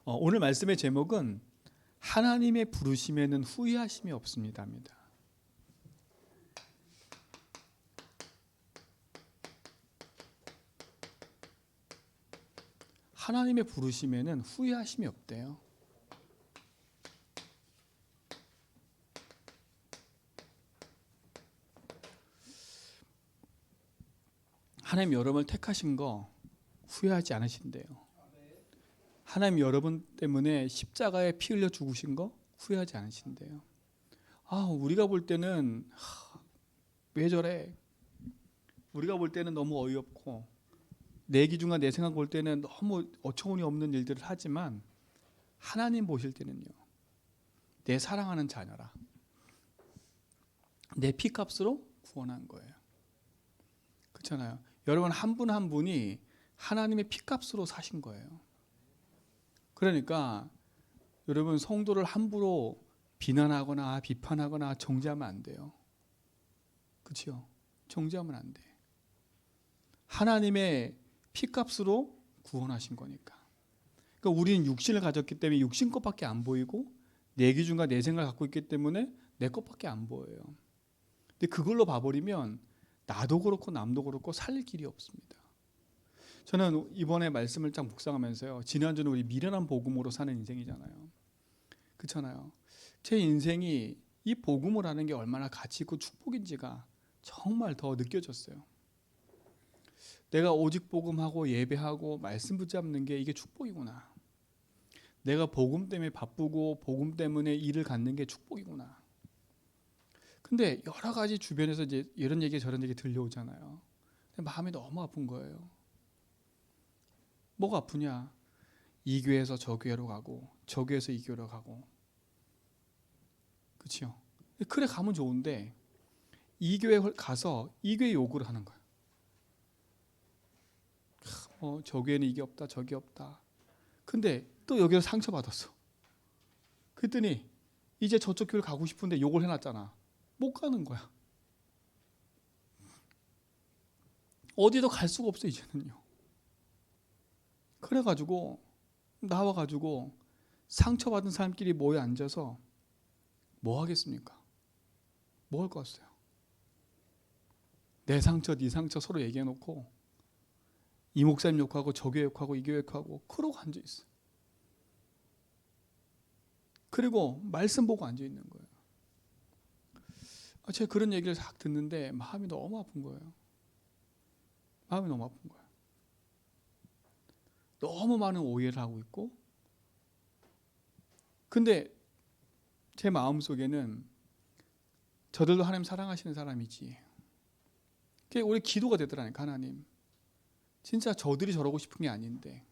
오늘 말씀의 제목은 하나님의 부르심에는 후회하심이 없습니다입니다. 하나님의 부르심에는 후회하심이 없대요. 하나님 여러분을 택하신 거 후회하지 않으신대요. 하나님 여러분 때문에 십자가에 피 흘려 죽으신 거 후회하지 않으신대요. 우리가 볼 때는 왜 저래? 우리가 볼 때는 너무 어이없고 내 기준과 내 생각 볼 때는 너무 어처구니 없는 일들을 하지만 하나님 보실 때는요, 내 사랑하는 자녀라, 내 피값으로 구원한 거예요. 그렇잖아요. 여러분 한 분 한 분이 하나님의 피값으로 사신 거예요. 그러니까 여러분 성도를 함부로 비난하거나 비판하거나 정죄하면 안 돼요. 그렇죠? 정죄하면 안 돼. 하나님의 피값으로 구원하신 거니까. 그러니까 우리는 육신을 가졌기 때문에 육신 것밖에 안 보이고 내 기준과 내 생각을 갖고 있기 때문에 내 것밖에 안 보여요. 근데 그걸로 봐버리면 나도 그렇고 남도 그렇고 살릴 길이 없습니다. 저는 이번에 말씀을 딱 묵상하면서요, 지난주는 우리 미련한 복음으로 사는 인생이잖아요. 그렇잖아요. 제 인생이 이 복음을 하는 게 얼마나 가치 있고 축복인지가 정말 더 느껴졌어요. 내가 오직 복음하고 예배하고 말씀 붙잡는 게 이게 축복이구나. 내가 복음 때문에 바쁘고 복음 때문에 일을 갖는 게 축복이구나. 근데 여러 가지 주변에서 이제 이런 얘기 저런 얘기 들려오잖아요. 마음이 너무 아픈 거예요. 뭐가 아프냐? 이 교회에서 저 교회로 가고 저 교회에서 이 교회로 가고. 그렇죠? 그래 가면 좋은데 이 교회 가서 이 교회 요구를 하는 거예요. 저 교회는 이게 없다 저게 없다. 근데 또 여기서 상처받았어. 그랬더니 이제 저쪽 교회를 가고 싶은데 욕을 해놨잖아. 못 가는 거야. 어디도 갈 수가 없어 이제는요. 그래가지고 나와가지고 상처받은 사람끼리 모여 앉아서 뭐 하겠습니까? 뭐 할 것 같아요? 내 상처 네 상처 서로 얘기해놓고 이 목사님 욕하고 저 교회 욕하고 이 교회 욕하고 그러고 앉아있어요. 그리고 말씀 보고 앉아있는 거예요. 제가 그런 얘기를 싹 듣는데 마음이 너무 아픈 거예요. 마음이 너무 아픈 거예요. 너무 많은 오해를 하고 있고, 근데 제 마음속에는 저들도 하나님 사랑하시는 사람이지. 그게 우리 기도가 되더라니까. 하나님 진짜 저들이 저러고 싶은 게 아닌데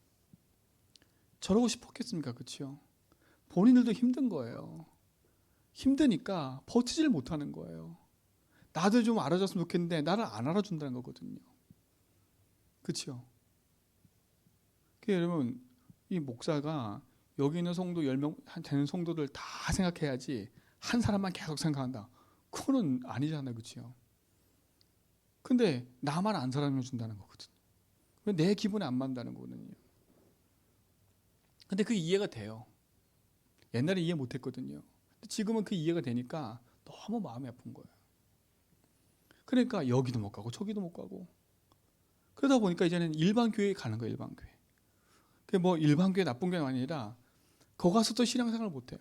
저러고 싶었겠습니까? 그렇죠? 본인들도 힘든 거예요. 힘드니까 버티질 못하는 거예요. 나도 좀 알아줬으면 좋겠는데 나를 안 알아준다는 거거든요. 그렇죠? 여러분 이 목사가 여기 있는 성도 10명 되는 성도들 다 생각해야지 한 사람만 계속 생각한다. 그거는 아니잖아요. 그렇죠? 근데 나만 안 사랑해준다는 거거든요. 내 기분에 안 맞는다는 거거든요. 근데 그 이해가 돼요. 옛날에 이해 못했거든요. 지금은 그 이해가 되니까 너무 마음이 아픈 거예요. 그러니까 여기도 못 가고 저기도 못 가고 그러다 보니까 이제는 일반 교회에 가는 거예요. 일반 교회. 그게 뭐 일반 교회 나쁜 게 아니라 거기 가서도 신앙생활을 못해요.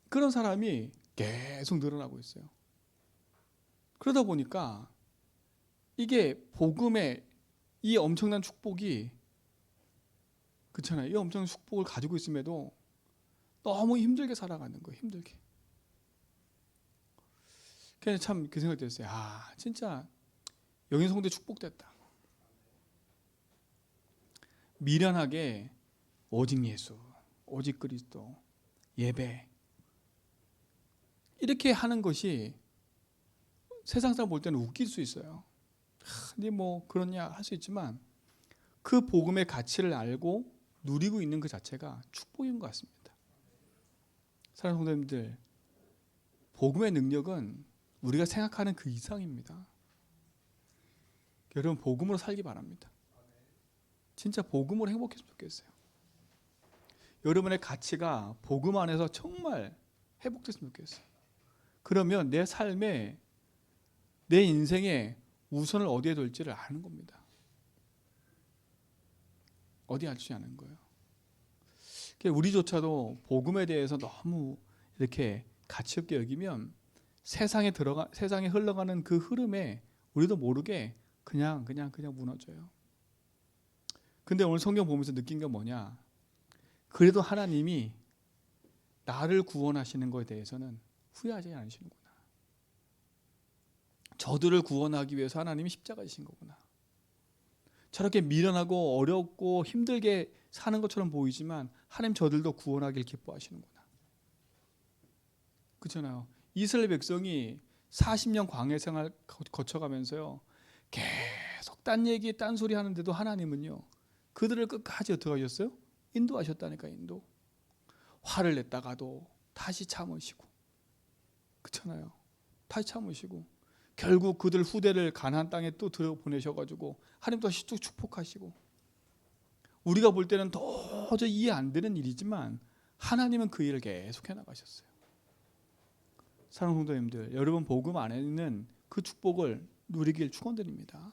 그런 사람이 계속 늘어나고 있어요. 그러다 보니까 이게 복음의 이 엄청난 축복이, 그렇잖아요. 이 엄청난 축복을 가지고 있음에도 너무 힘들게 살아가는 거예요. 힘들게. 그래서 참 그 생각이 들었어요. 진짜 영인 성도에 축복됐다. 미련하게 오직 예수, 오직 그리스도, 예배 이렇게 하는 것이 세상 사람 볼 때는 웃길 수 있어요. 근데 뭐 그러냐 할 수 있지만 그 복음의 가치를 알고 누리고 있는 그 자체가 축복인 것 같습니다. 사랑하는 성도님들, 복음의 능력은 우리가 생각하는 그 이상입니다. 여러분 복음으로 살기 바랍니다. 진짜 복음으로 행복했으면 좋겠어요. 여러분의 가치가 복음 안에서 정말 회복됐으면 좋겠어요. 그러면 내 삶에, 내 인생에 우선을 어디에 둘지를 아는 겁니다. 어디에 할지 아는 거예요. 우리조차도 복음에 대해서 너무 이렇게 가치 없게 여기면 세상에 흘러가는 그 흐름에 우리도 모르게 그냥 무너져요. 근데 오늘 성경 보면서 느낀 게 뭐냐? 그래도 하나님이 나를 구원하시는 것에 대해서는 후회하지 않으시는구나. 저들을 구원하기 위해서 하나님이 십자가 지신 거구나. 저렇게 미련하고 어렵고 힘들게 사는 것처럼 보이지만 하나님 저들도 구원하길 기뻐하시는구나. 그렇잖아요. 이스라엘 백성이 40년 광야 생활 거쳐가면서요, 계속 딴 얘기 딴 소리 하는데도 하나님은요 그들을 끝까지 어떻게 하셨어요? 인도하셨다니까. 인도. 화를 냈다가도 다시 참으시고, 그렇잖아요. 다시 참으시고 결국 그들 후대를 가나안 땅에 또 들여보내셔가지고 하나님 다시 또 축복하시고. 우리가 볼 때는 도저히 이해 안 되는 일이지만 하나님은 그 일을 계속 해나가셨어요. 사랑하는 성도님들, 여러분 복음 안에는 그 축복을 누리길 축원드립니다.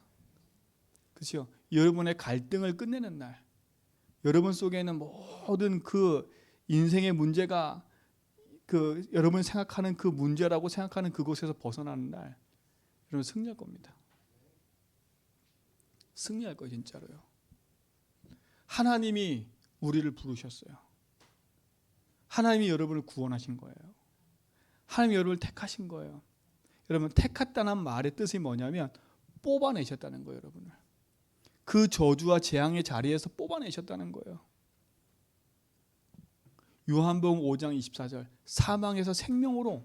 그렇죠? 여러분의 갈등을 끝내는 날, 여러분 속에는 모든 그 인생의 문제가 여러분이 생각하는 그 문제라고 생각하는 그곳에서 벗어나는 날, 여러분 승리할 겁니다. 승리할 거예요, 진짜로요. 하나님이 우리를 부르셨어요. 하나님이 여러분을 구원하신 거예요. 하나님이 여러분을 택하신 거예요. 여러분, 택했다는 말의 뜻이 뭐냐면 뽑아내셨다는 거예요. 여러분을 그 저주와 재앙의 자리에서 뽑아내셨다는 거예요. 요한복음 5장 24절, 사망에서 생명으로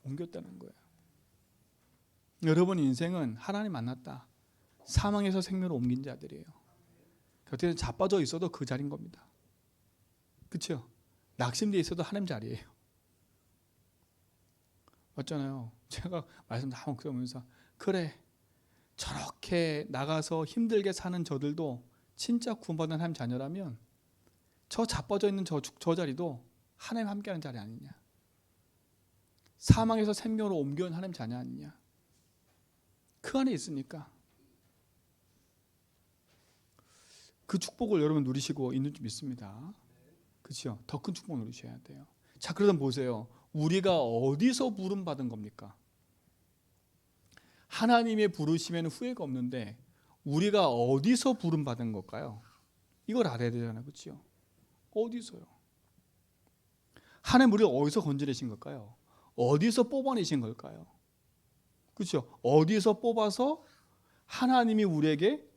옮겼다는 거예요. 여러분 인생은 하나님 만났다, 사망에서 생명으로 옮긴 자들이에요. 곁에 자빠져 있어도 그 자리인 겁니다. 그렇죠? 낙심되어 있어도 하나님 자리예요. 맞잖아요. 제가 말씀 다 들으면서 그래, 저렇게 나가서 힘들게 사는 저들도 진짜 구원받은 하나님 자녀라면 저 자빠져 있는 저 자리도 하나님 함께하는 자리 아니냐. 사망에서 생명으로 옮겨온 하나님 자녀 아니냐. 그 안에 있으니까 그 축복을 여러분 누리시고 있는 줄 믿습니다. 그렇죠? 더 큰 축복 누리셔야 돼요. 자, 그러면 보세요. 우리가 어디서 부름 받은 겁니까? 하나님의 부르심에는 후회가 없는데 우리가 어디서 부름 받은 걸까요? 이걸 알아야 되잖아요. 그렇죠? 어디서요? 하나님 우리를 어디서 건져내신 걸까요? 어디서 뽑아내신 걸까요? 그렇죠? 어디서 뽑아서 하나님이 우리에게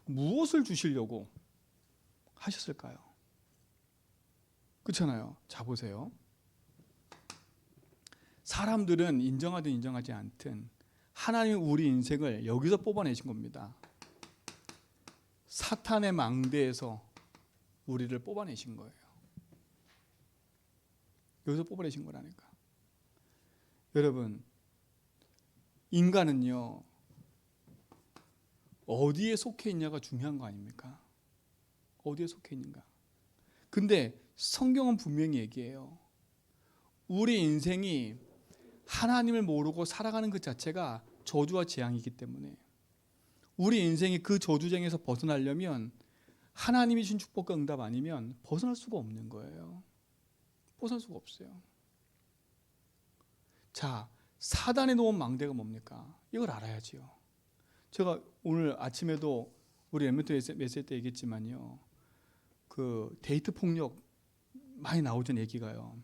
무엇을 주시려고 하셨을까요? 그렇잖아요. 자, 보세요. 사람들은 인정하든 인정하지 않든 하나님이 우리 인생을 여기서 뽑아내신 겁니다. 사탄의 망대에서 우리를 뽑아내신 거예요. 여기서 뽑아내신 거라니까. 여러분, 인간은요 어디에 속해 있냐가 중요한 거 아닙니까? 어디에 속해 있는가. 근데 성경은 분명히 얘기해요. 우리 인생이 하나님을 모르고 살아가는 그 자체가 저주와 재앙이기 때문에 우리 인생이 그 저주쟁에서 벗어나려면 하나님이 주신 축복과 응답 아니면 벗어날 수가 없는 거예요. 벗어날 수가 없어요. 자, 사단이 놓은 망대가 뭡니까? 이걸 알아야지요. 제가 오늘 아침에도 우리 엠멘토 메시지 때 얘기했지만요, 그 데이트 폭력 많이 나오던 얘기가요.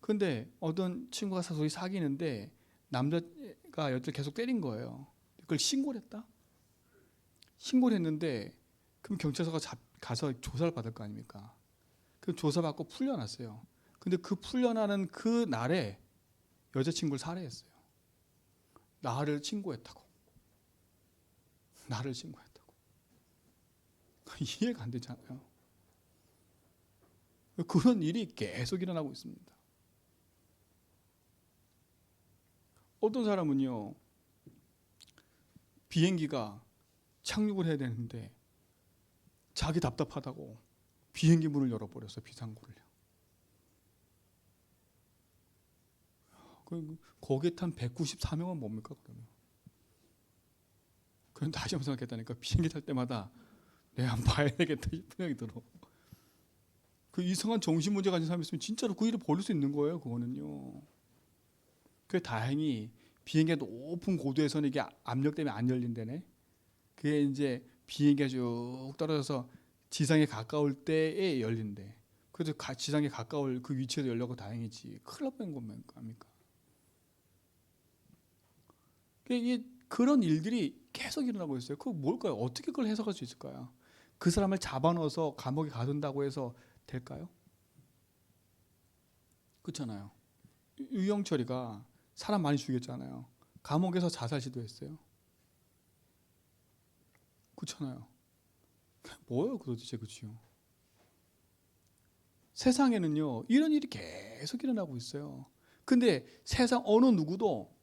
그런데 어떤 친구가 소위 사귀는데 남자가 여자를 계속 때린 거예요. 그걸 신고를 했다? 신고를 했는데 그럼 경찰서가 가서 조사를 받을 거 아닙니까? 그 조사받고 풀려났어요. 근데 그 풀려나는 그 날에 여자친구를 살해했어요. 나를 신고했다고. 이해가 안 되잖아요. 그런 일이 계속 일어나고 있습니다. 어떤 사람은요, 비행기가 착륙을 해야 되는데 자기 답답하다고 비행기 문을 열어버렸어. 비상구를요. 거기에 탄 194명은 뭡니까 그러면? 그럼 다시 한번 생각했다니까. 비행기 탈 때마다 내가 한번 봐야 되겠다 싶은 생각이 들어. 그 이상한 정신 문제 가진 사람이 있으면 진짜로 그 일을 벌일 수 있는 거예요. 그거는요. 그래 다행히 비행기가 높은 고도에서는 이게 압력 때문에 안 열린다네. 그게 이제 비행기가 쭉 떨어져서 지상에 가까울 때에 열린대. 그래서 지상에 가까울 그 위치에서 열려고 다행이지. 큰일 날 뻔한 겁니까? 그런 일들이 계속 일어나고 있어요. 그거 뭘까요? 어떻게 그걸 해석할 수 있을까요? 그 사람을 잡아넣어서 감옥에 가둔다고 해서 될까요? 그렇잖아요. 유영철이가 사람 많이 죽였잖아요. 감옥에서 자살 시도했어요. 그렇잖아요. 뭐예요 도대체, 그치요? 세상에는요 이런 일이 계속 일어나고 있어요. 근데 세상 어느 누구도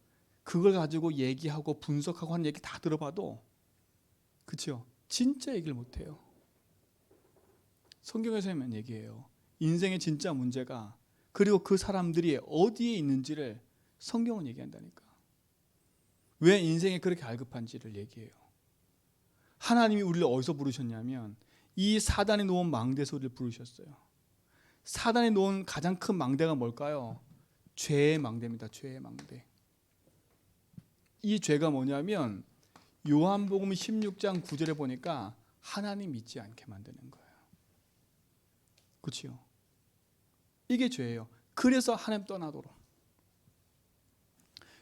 그걸 가지고 얘기하고 분석하고 하는 얘기 다 들어봐도 그치요? 진짜 얘기를 못해요. 성경에서만 얘기해요. 인생의 진짜 문제가 그리고 그 사람들이 어디에 있는지를 성경은 얘기한다니까. 왜 인생이 그렇게 갈급한지를 얘기해요. 하나님이 우리를 어디서 부르셨냐면 이 사단이 놓은 망대 소리를 부르셨어요. 사단이 놓은 가장 큰 망대가 뭘까요? 죄의 망대입니다. 죄의 망대. 이 죄가 뭐냐면 요한복음 16장 9절에 보니까 하나님 믿지 않게 만드는 거예요. 그렇죠? 이게 죄예요. 그래서 하나님 떠나도록.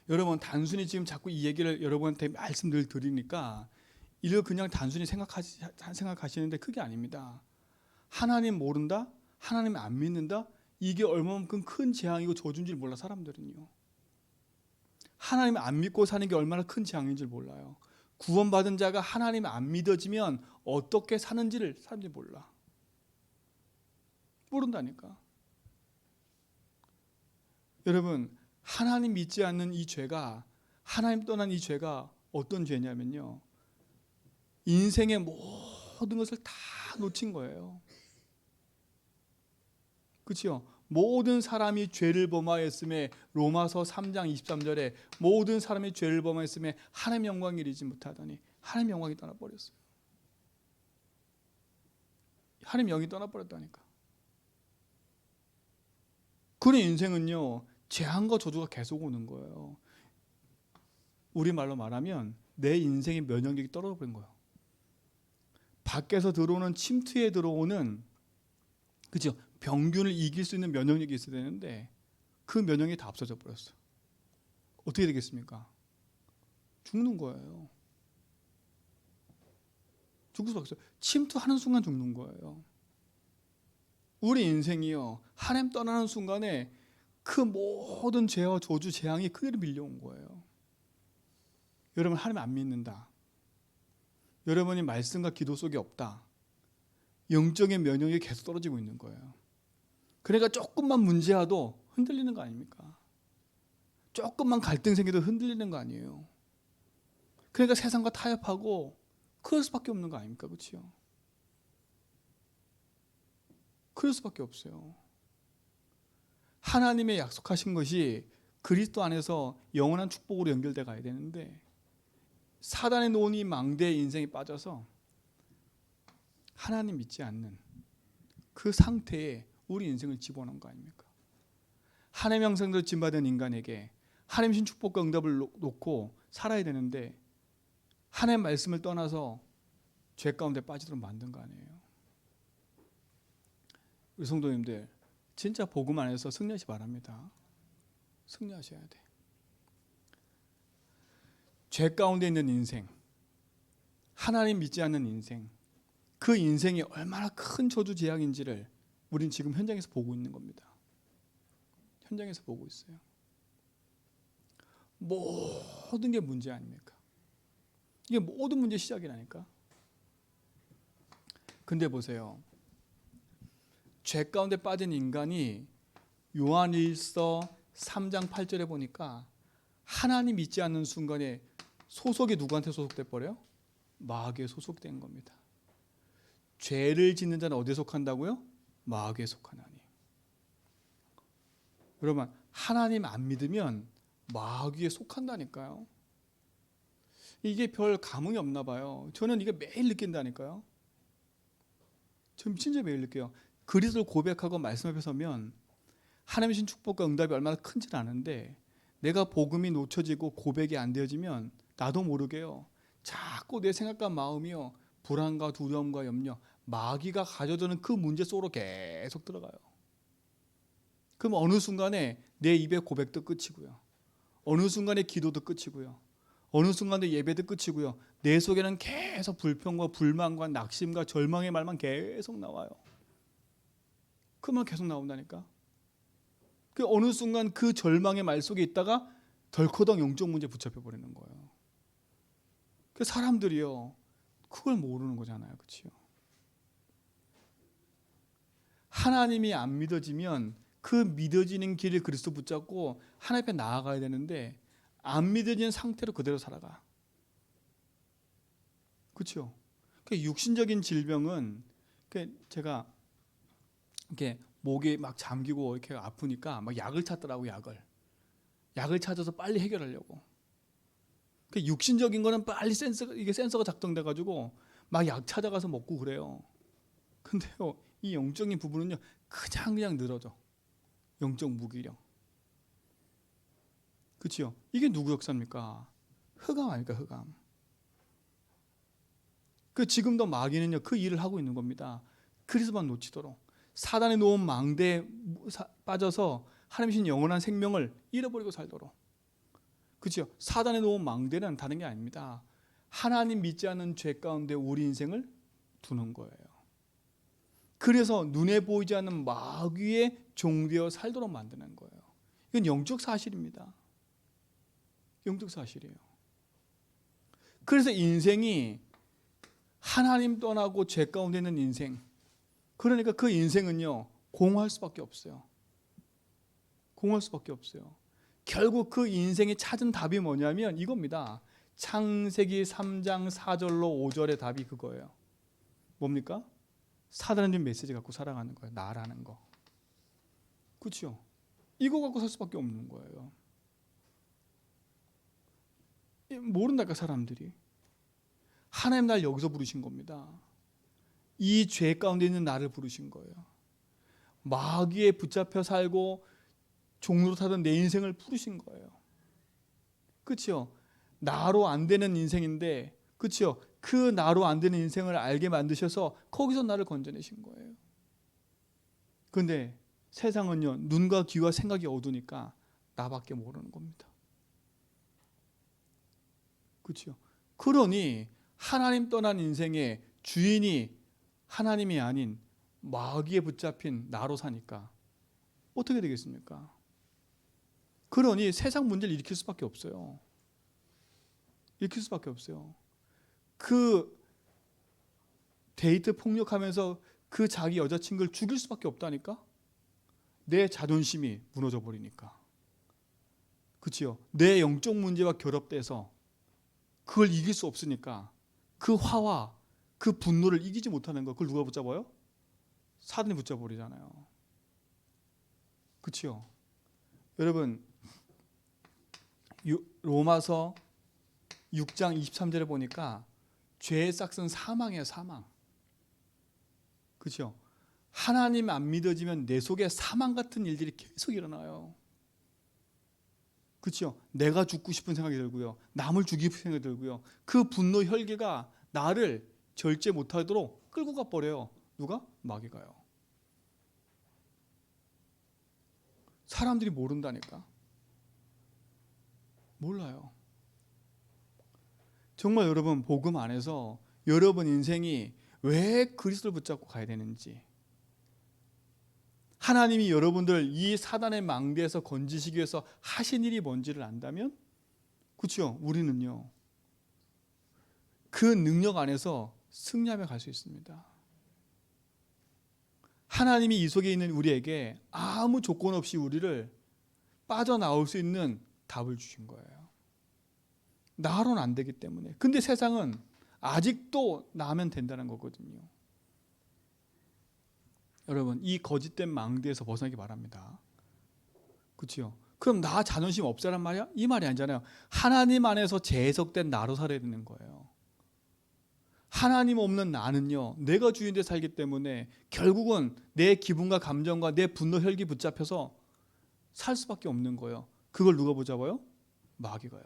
여러분 단순히 지금 자꾸 이 얘기를 여러분한테 말씀 늘 드리니까 이걸 그냥 단순히 생각하시는데 그게 아닙니다. 하나님 모른다? 하나님 안 믿는다? 이게 얼마만큼 큰 재앙이고 저주인지 몰라 사람들은요. 하나님 안 믿고 사는 게 얼마나 큰 재앙인지 몰라요. 구원받은 자가 하나님 안 믿어지면 어떻게 사는지를 사람들이 몰라. 모른다니까. 여러분 하나님 믿지 않는 이 죄가 하나님 떠난 이 죄가 어떤 죄냐면요. 인생의 모든 것을 다 놓친 거예요. 그렇죠? 모든 사람이 죄를 범하였음에 로마서 3장 23절에 모든 사람이 죄를 범하였음에 하나님의 영광을 이루지 못하더니 하나님의 영광이 떠나버렸어요. 하나님의 영이 떠나버렸다니까. 그런 인생은요 재앙과 저주가 계속 오는 거예요. 우리말로 말하면 내 인생의 면역력이 떨어져 버린 거예요. 밖에서 들어오는 침투에 들어오는 그죠? 병균을 이길 수 있는 면역력이 있어야 되는데 그 면역력이 다 없어져 버렸어. 어떻게 되겠습니까? 죽는 거예요. 죽을 수밖에 없어요. 침투하는 순간 죽는 거예요. 우리 인생이요 하나님 떠나는 순간에 그 모든 죄와 저주 재앙이 그대로 밀려온 거예요. 여러분 하나님 안 믿는다. 여러분이 말씀과 기도 속에 없다. 영적인 면역력이 계속 떨어지고 있는 거예요. 그러니까 조금만 문제와도 흔들리는 거 아닙니까? 조금만 갈등 생겨도 흔들리는 거 아니에요. 그러니까 세상과 타협하고 그럴 수밖에 없는 거 아닙니까? 그렇죠? 그럴 수밖에 없어요. 하나님의 약속하신 것이 그리스도 안에서 영원한 축복으로 연결돼 가야 되는데 사단의 논이 망대의 인생에 빠져서 하나님 믿지 않는 그 상태에 우리 인생을 집어넣은 거 아닙니까? 하나님의 형상대로 지음받은 인간에게 하나님 신 축복과 응답을 놓고 살아야 되는데 하나님의 말씀을 떠나서 죄 가운데 빠지도록 만든 거 아니에요? 우리 성도님들 진짜 복음 안에서 승리하시 바랍니다. 승리하셔야 돼. 죄 가운데 있는 인생, 하나님 믿지 않는 인생, 그 인생이 얼마나 큰 저주 재앙인지를 우린 지금 현장에서 보고 있는 겁니다. 현장에서 보고 있어요. 모든 게 문제 아닙니까? 이게 모든 문제 시작이라니까. 근데 보세요. 죄 가운데 빠진 인간이 요한일서 3장 8절에 보니까 하나님 믿지 않는 순간에 소속이 누구한테 소속돼 버려요? 마귀에 소속된 겁니다. 죄를 짓는 자는 어디에 속한다고요? 마귀에 속하나니. 여러분, 하나님 안 믿으면 마귀에 속한다니까요. 이게 별 감흥이 없나 봐요. 저는 이게 매일 느낀다니까요. 전 진짜 매일 느껴요. 그리스도를 고백하고 말씀 앞에 서면 하나님의 신 축복과 응답이 얼마나 큰지는 아는데, 내가 복음이 놓쳐지고 고백이 안 되어지면 나도 모르게요, 자꾸 내 생각과 마음이요, 불안과 두려움과 염려, 마귀가 가져다는 그 문제 속으로 계속 들어가요. 그럼 어느 순간에 내 입의 고백도 끝이고요, 어느 순간에 기도도 끝이고요, 어느 순간에 예배도 끝이고요, 내 속에는 계속 불평과 불만과 낙심과 절망의 말만 계속 나와요. 그 말 계속 나온다니까. 그 어느 순간 그 절망의 말 속에 있다가 덜커덩 영적 문제에 붙잡혀 버리는 거예요. 그 사람들이요, 그걸 모르는 거잖아요. 그렇죠? 하나님이 안 믿어지면 그 믿어지는 길을 그리스도 붙잡고 하나님 앞에 나아가야 되는데, 안 믿어지는 상태로 그대로 살아가. 그렇죠? 그 육신적인 질병은, 제가 이렇게 목이 막 잠기고 이렇게 아프니까 막 약을 찾더라고. 약을 찾아서 빨리 해결하려고. 그 육신적인 거는 빨리 센서가 작동돼 가지고 막 약 찾아가서 먹고 그래요. 근데요, 이 영적인 부분은요, 그냥 늘어져. 영적 무기력. 그렇죠? 이게 누구 역사입니까? 흑암 아닙니까? 흑암. 그 지금도 마귀는요, 그 일을 하고 있는 겁니다. 그리스도만 놓치도록. 사단의 놓은 망대에 빠져서 하나님이신 영원한 생명을 잃어버리고 살도록. 그렇죠? 사단의 놓은 망대는 다른 게 아닙니다. 하나님 믿지 않는 죄 가운데 우리 인생을 두는 거예요. 그래서 눈에 보이지 않는 마귀의 종되어 살도록 만드는 거예요. 이건 영적 사실입니다. 영적 사실이에요. 그래서 인생이 하나님 떠나고 죄 가운데 있는 인생, 그러니까 그 인생은요, 공허할 수밖에 없어요. 공허할 수밖에 없어요. 결국 그 인생이 찾은 답이 뭐냐면 이겁니다. 창세기 3장 4절로 5절의 답이 그거예요. 뭡니까? 사단은 좀 메시지 갖고 살아가는 거예요. 나라는 거. 그렇죠? 이거 갖고 살 수밖에 없는 거예요. 모른다니까 사람들이. 하나님 날 여기서 부르신 겁니다. 이 죄 가운데 있는 나를 부르신 거예요. 마귀에 붙잡혀 살고 종로로 타던 내 인생을 부르신 거예요. 그렇죠? 나로 안 되는 인생인데, 그렇죠? 그 나로 안 되는 인생을 알게 만드셔서 거기서 나를 건져내신 거예요. 그런데 세상은요, 눈과 귀와 생각이 어두우니까 나밖에 모르는 겁니다. 그렇죠? 그러니 하나님 떠난 인생의 주인이 하나님이 아닌 마귀에 붙잡힌 나로 사니까 어떻게 되겠습니까? 그러니 세상 문제를 일으킬 수밖에 없어요. 일으킬 수밖에 없어요. 그 데이트 폭력하면서 그 자기 여자친구를 죽일 수밖에 없다니까? 내 자존심이 무너져 버리니까. 그렇죠? 내 영적 문제와 결합돼서 그걸 이길 수 없으니까 그 화와 그 분노를 이기지 못하는 거, 그걸 누가 붙잡아요? 사단이 붙잡아버리잖아요. 그렇죠? 여러분, 로마서 6장 23절에 보니까 죄의 싹은 사망이에요. 사망. 그렇죠? 하나님 안 믿어지면 내 속에 사망 같은 일들이 계속 일어나요. 그렇죠? 내가 죽고 싶은 생각이 들고요, 남을 죽이고 싶은 생각이 들고요, 그 분노 혈기가 나를 절제 못하도록 끌고 가버려요. 누가? 마귀가요. 사람들이 모른다니까. 몰라요. 정말 여러분, 복음 안에서 여러분 인생이 왜 그리스도를 붙잡고 가야 되는지, 하나님이 여러분들 이 사단의 망대에서 건지시기 위해서 하신 일이 뭔지를 안다면, 그렇죠? 우리는요, 그 능력 안에서 승리하며 갈 수 있습니다. 하나님이 이 속에 있는 우리에게 아무 조건 없이 우리를 빠져나올 수 있는 답을 주신 거예요. 나로는 안 되기 때문에. 근데 세상은 아직도 나면 된다는 거거든요. 여러분, 이 거짓된 망대에서 벗어나기 바랍니다. 그렇죠? 그럼 나 자존심 없애란 말이야? 이 말이 아니잖아요. 하나님 안에서 재해석된 나로 살아야 되는 거예요. 하나님 없는 나는요, 내가 주인데 살기 때문에 결국은 내 기분과 감정과 내 분노 혈기 붙잡혀서 살 수밖에 없는 거예요. 그걸 누가 붙잡아요? 마귀가요.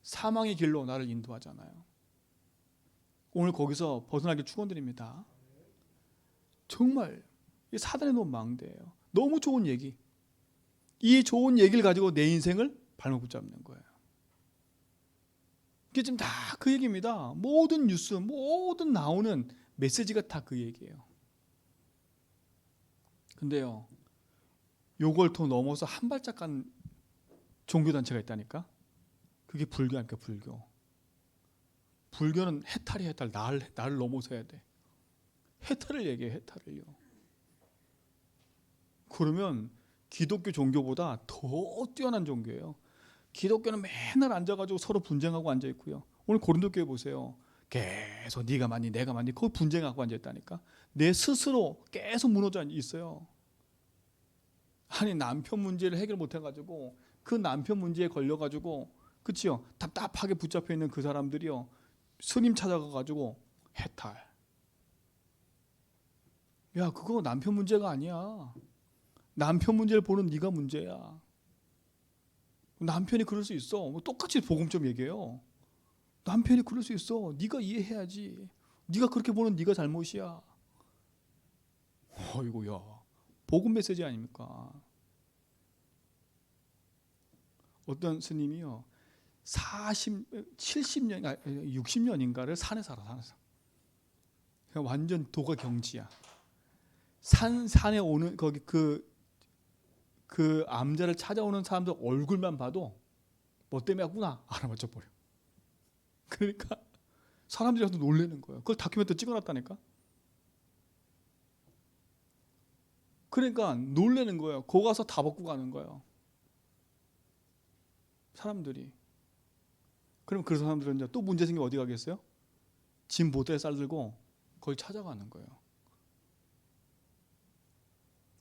사망의 길로 나를 인도하잖아요. 오늘 거기서 벗어나길 축원드립니다. 정말 사단의 놓은 망대예요. 너무 좋은 얘기. 이 좋은 얘기를 가지고 내 인생을 발목 붙잡는 거예요. 이게 지금 다 그 얘기입니다. 모든 뉴스, 모든 나오는 메시지가 다 그 얘기예요. 근데요, 요걸 더 넘어서 한 발짝 간 종교단체가 있다니까? 그게 불교 아닙니까, 불교. 불교는 해탈이 해탈, 나를 넘어서야 돼. 해탈을 얘기해, 해탈을요. 그러면 기독교 종교보다 더 뛰어난 종교예요. 기독교는 맨날 앉아가지고 서로 분쟁하고 앉아있고요. 오늘 고린도 교회 보세요. 계속 네가 맞니 내가 맞니 거기 분쟁하고 앉아있다니까. 내 스스로 계속 무너져 있어요. 아니 남편 문제를 해결 못해가지고 그 남편 문제에 걸려가지고 그치요? 답답하게 붙잡혀 있는 그 사람들이요. 스님 찾아가가지고 해탈. 야 그거 남편 문제가 아니야. 남편 문제를 보는 네가 문제야. 남편이 그럴 수 있어. 뭐 똑같이 복음점 얘기해요. 남편이 그럴 수 있어. 네가 이해해야지. 네가 그렇게 보는 네가 잘못이야. 어이구야. 복음 메시지 아닙니까? 어떤 스님이요. 70년, 60년인가를 산에 살아서. 완전 도가 경지야. 산에 오는 거기 그 암자를 찾아오는 사람들 얼굴만 봐도 뭐 때문에 왔구나 알아맞혀 버려. 그러니까 사람들이 와서 놀라는 거예요. 그걸 다큐멘터리 찍어놨다니까. 그러니까 놀라는 거예요. 거 가서 다 벗고 가는 거예요. 사람들이. 그럼 그 사람들은 이제 또 문제 생기면 어디 가겠어요? 짐 보트에 쌀 들고 거기 찾아가는 거예요.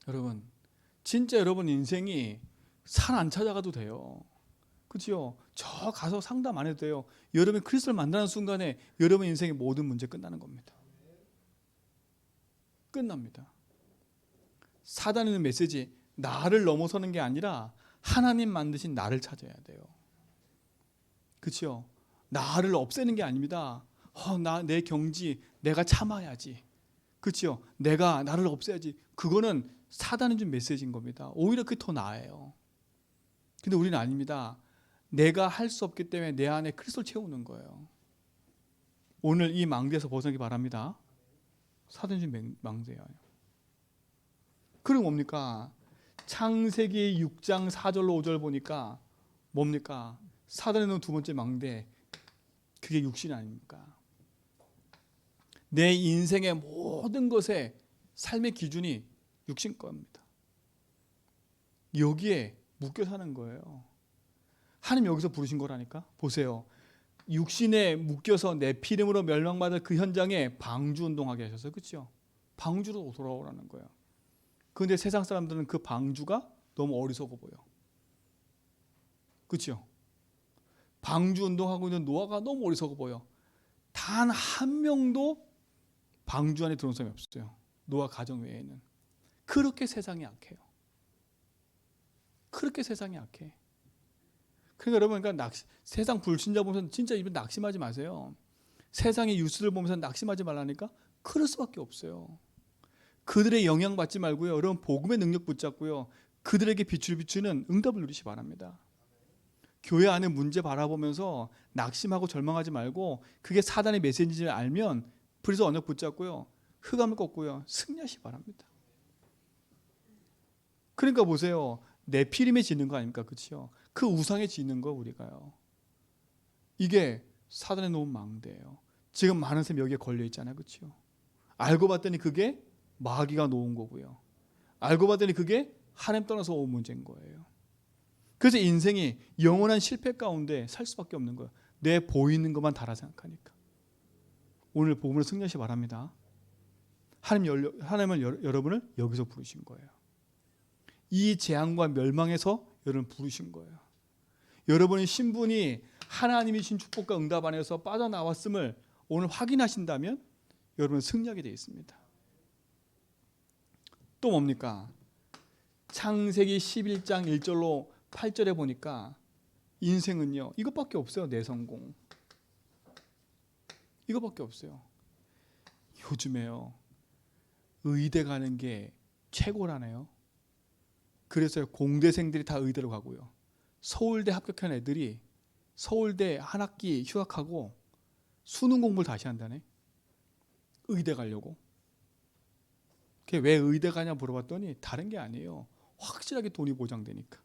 여러분, 진짜 여러분 인생이 산 안 찾아가도 돼요. 그렇죠? 저 가서 상담 안 해도 돼요. 여러분이 그리스도를 만나는 순간에 여러분 인생의 모든 문제 끝나는 겁니다. 끝납니다. 사단의 메시지, 나를 넘어서는 게 아니라 하나님 만드신 나를 찾아야 돼요. 그렇죠? 나를 없애는 게 아닙니다. 내 경지, 내가 참아야지. 그렇죠? 내가 나를 없애야지. 그거는 사단이 준 메시지인 겁니다. 오히려 그게 더 나아요. 근데 우리는 아닙니다. 내가 할 수 없기 때문에 내 안에 그리스도를 채우는 거예요. 오늘 이 망대에서 벗어나기 바랍니다. 사단이 준 망대예요. 그럼 뭡니까? 창세기 6장 4절로 5절 보니까 뭡니까? 사단에 놓은 두 번째 망대, 그게 육신 아닙니까? 내 인생의 모든 것의 삶의 기준이 육신 겁니다. 여기에 묶여 사는 거예요. 하나님 여기서 부르신 거라니까. 보세요. 육신에 묶여서 내 피름으로 멸망받을 그 현장에 방주운동하게 하셔서 그렇죠? 방주로 돌아오라는 거예요. 그런데 세상 사람들은 그 방주가 너무 어리석어 보여. 그렇죠? 방주운동하고 있는 노아가 너무 어리석어 보여. 단 한 명도 방주 안에 들어온 사람이 없어요. 노아 가정 외에는. 그렇게 세상이 악해요. 그렇게 세상이 악해. 그러니까 여러분, 그러니까 세상 불신자 보면서 진짜 입에 낙심하지 마세요. 세상의 뉴스를 보면서 낙심하지 말라니까. 그럴 수밖에 없어요. 그들의 영향 받지 말고요. 여러분 복음의 능력 붙잡고요. 그들에게 빛을 비추는 응답을 누리시 바랍니다. 교회 안에 문제 바라보면서 낙심하고 절망하지 말고 그게 사단의 메시지를 알면 그래서 언약 붙잡고요. 흑암을 꺾고요. 승리하시 바랍니다. 그러니까 보세요. 내 피림에 지는 거 아닙니까? 그렇죠? 그 우상에 지는 거 우리가요. 이게 사단에 놓은 망대예요. 지금 많은 사람이 여기에 걸려 있잖아요. 그렇죠? 알고 봤더니 그게 마귀가 놓은 거고요. 알고 봤더니 그게 하나님 떠나서 온 문제인 거예요. 그래서 인생이 영원한 실패 가운데 살 수밖에 없는 거예요. 내 보이는 것만 달아 생각하니까. 오늘 복음을 승리하시 바랍니다. 하나님은 여러분을 여기서 부르신 거예요. 이 재앙과 멸망에서 여러분을 부르신 거예요. 여러분의 신분이 하나님이 주신 축복과 응답 안에서 빠져나왔음을 오늘 확인하신다면 여러분은 승리하게 되어 있습니다. 또 뭡니까? 창세기 11장 1절로 8절에 보니까 인생은요, 이것밖에 없어요. 내 성공. 이것밖에 없어요. 요즘에요, 의대 가는 게 최고라네요. 그래서 공대생들이 다 의대로 가고요. 서울대 합격한 애들이 서울대 한 학기 휴학하고 수능 공부를 다시 한다네. 의대 가려고. 그게 왜 의대 가냐 물어봤더니 다른 게 아니에요. 확실하게 돈이 보장되니까.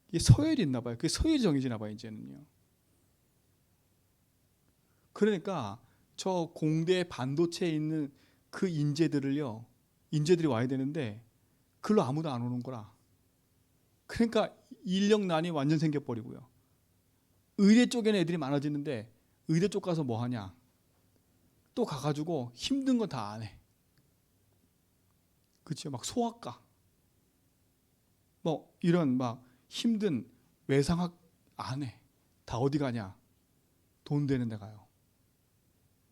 이게 서열이 있나 봐요. 그게 서열이 정해지나 봐요, 이제는요. 그러니까 저 공대 반도체에 있는 그 인재들이 와야 되는데 글로 아무도 안 오는 거라. 그러니까 인력난이 완전 생겨버리고요. 의대 쪽에는 애들이 많아지는데 의대 쪽 가서 뭐 하냐? 또 가가지고 힘든 거 다 안 해. 그렇죠? 막 소아과, 뭐 이런 막 힘든 외상학 안 해. 다 어디 가냐? 돈 되는 데 가요.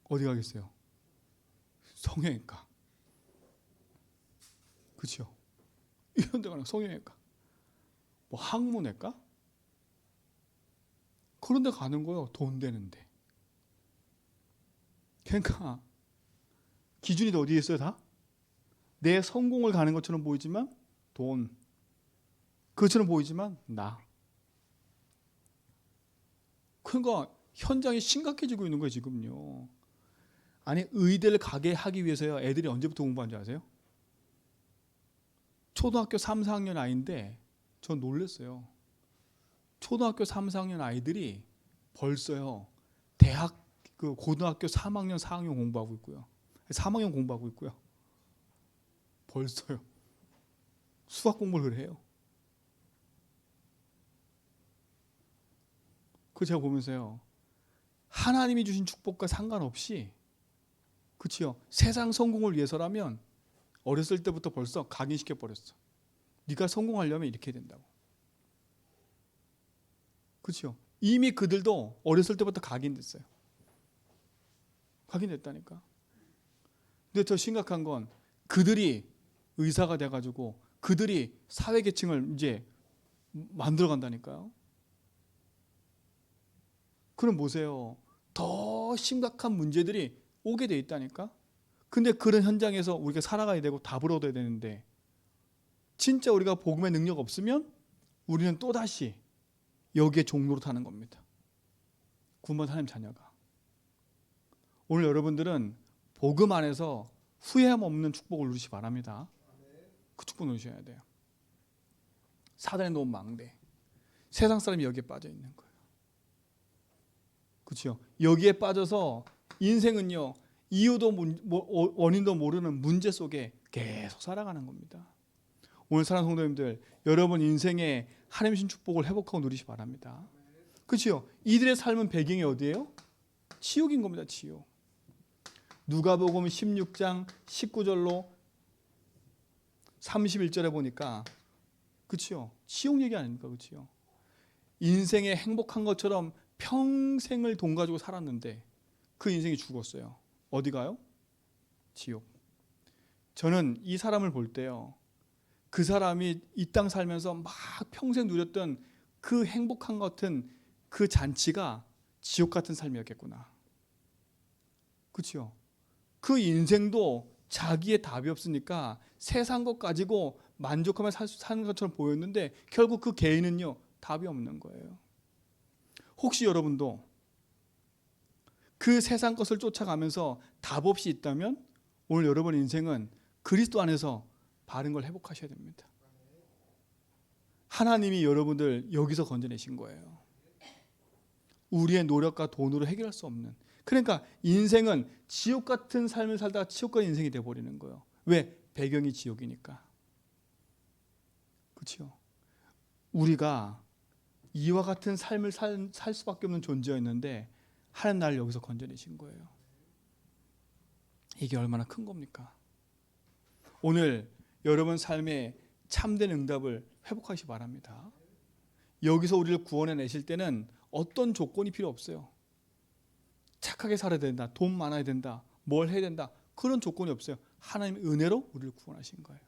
어디 가겠어요? 성형외과. 그렇죠? 이런 데 가는 성형외과. 뭐 항문외과? 그런 데 가는 거요. 돈 되는데. 그러니까 기준이 어디에 있어요? 다? 내 성공을 가는 것처럼 보이지만 돈. 그것처럼 보이지만 나. 그러니까 현장이 심각해지고 있는 거예요, 지금요. 아니, 의대를 가게 하기 위해서요, 애들이 언제부터 공부한 줄 아세요? 초등학교 3, 4학년 아이인데 전 놀랐어요. 초등학교 3, 4학년 아이들이 벌써요, 대학 그 고등학교 3학년, 4학년 공부하고 있고요. 3학년 공부하고 있고요. 벌써요. 수학 공부를 해요. 그 제가 보면서요, 하나님이 주신 축복과 상관없이, 그치요, 세상 성공을 위해서라면 어렸을 때부터 벌써 각인시켜 버렸어. 네가 성공하려면 이렇게 된다고. 그치요, 이미 그들도 어렸을 때부터 각인됐어요. 각인됐다니까. 근데 더 심각한 건 그들이 의사가 돼가지고 그들이 사회계층을 이제 만들어 간다니까요. 그럼 보세요, 더 심각한 문제들이 오게 돼 있다니까. 근데 그런 현장에서 우리가 살아가야 되고 답을 얻어야 되는데, 진짜 우리가 복음의 능력 없으면 우리는 또다시 여기에 종로로 타는 겁니다. 구원 하나님 자녀가. 오늘 여러분들은 복음 안에서 후회함 없는 축복을 누리시기 바랍니다. 그 축복 누리셔야 돼요. 사단의 너무 망대. 세상 사람이 여기에 빠져 있는 거예요. 그렇죠? 여기에 빠져서 인생은요, 이유도 원인도 모르는 문제 속에 계속 살아가는 겁니다. 오늘 사랑하는 성도님들, 여러분 인생에 하나님 신 축복을 회복하고 누리시기 바랍니다. 그렇죠? 이들의 삶은 배경이 어디예요? 지옥인 겁니다. 지옥. 누가복음 16장 19절로 31절에 보니까, 그렇죠? 지옥 얘기 아닙니까? 그렇죠? 인생에 행복한 것처럼 평생을 돈 가지고 살았는데 그 인생이 죽었어요. 어디 가요? 지옥. 저는 이 사람을 볼 때요, 그 사람이 이 땅 살면서 막 평생 누렸던 그 행복한 것 같은 그 잔치가 지옥 같은 삶이었겠구나. 그렇죠? 그 인생도 자기의 답이 없으니까 세상 것 가지고 만족하며 사는 것처럼 보였는데 결국 그 개인은요, 답이 없는 거예요. 혹시 여러분도 그 세상 것을 쫓아가면서 답 없이 있다면 오늘 여러분의 인생은 그리스도 안에서 바른 걸 회복하셔야 됩니다. 하나님이 여러분들 여기서 건져내신 거예요. 우리의 노력과 돈으로 해결할 수 없는. 그러니까 인생은 지옥 같은 삶을 살다가 지옥 같은 인생이 되어버리는 거예요. 왜? 배경이 지옥이니까. 그렇죠? 우리가 이와 같은 삶을 살 수밖에 없는 존재였는데 하나님 나를 여기서 건져내신 거예요. 이게 얼마나 큰 겁니까? 오늘 여러분 삶에 참된 응답을 회복하시기 바랍니다. 여기서 우리를 구원해내실 때는 어떤 조건이 필요 없어요. 착하게 살아야 된다, 돈 많아야 된다, 뭘 해야 된다, 그런 조건이 없어요. 하나님의 은혜로 우리를 구원하신 거예요.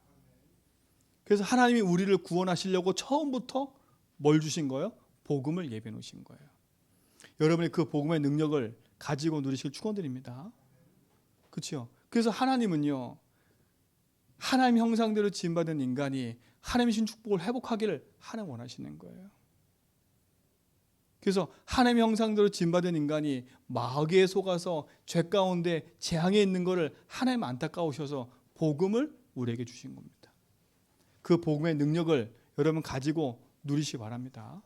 그래서 하나님이 우리를 구원하시려고 처음부터 뭘 주신 거예요? 복음을 예비해 놓으신 거예요. 여러분이 그 복음의 능력을 가지고 누리실 축원드립니다. 그렇죠? 그래서 하나님은요, 하나님 형상대로 지음받은 인간이 하나님의 신 축복을 회복하기를 하나님 원하시는 거예요. 그래서 하나님의 형상대로 지음받은 인간이 마귀에 속아서 죄 가운데 재앙에 있는 것을 하나님 안타까우셔서 복음을 우리에게 주신 겁니다. 그 복음의 능력을 여러분 가지고 누리시기 바랍니다.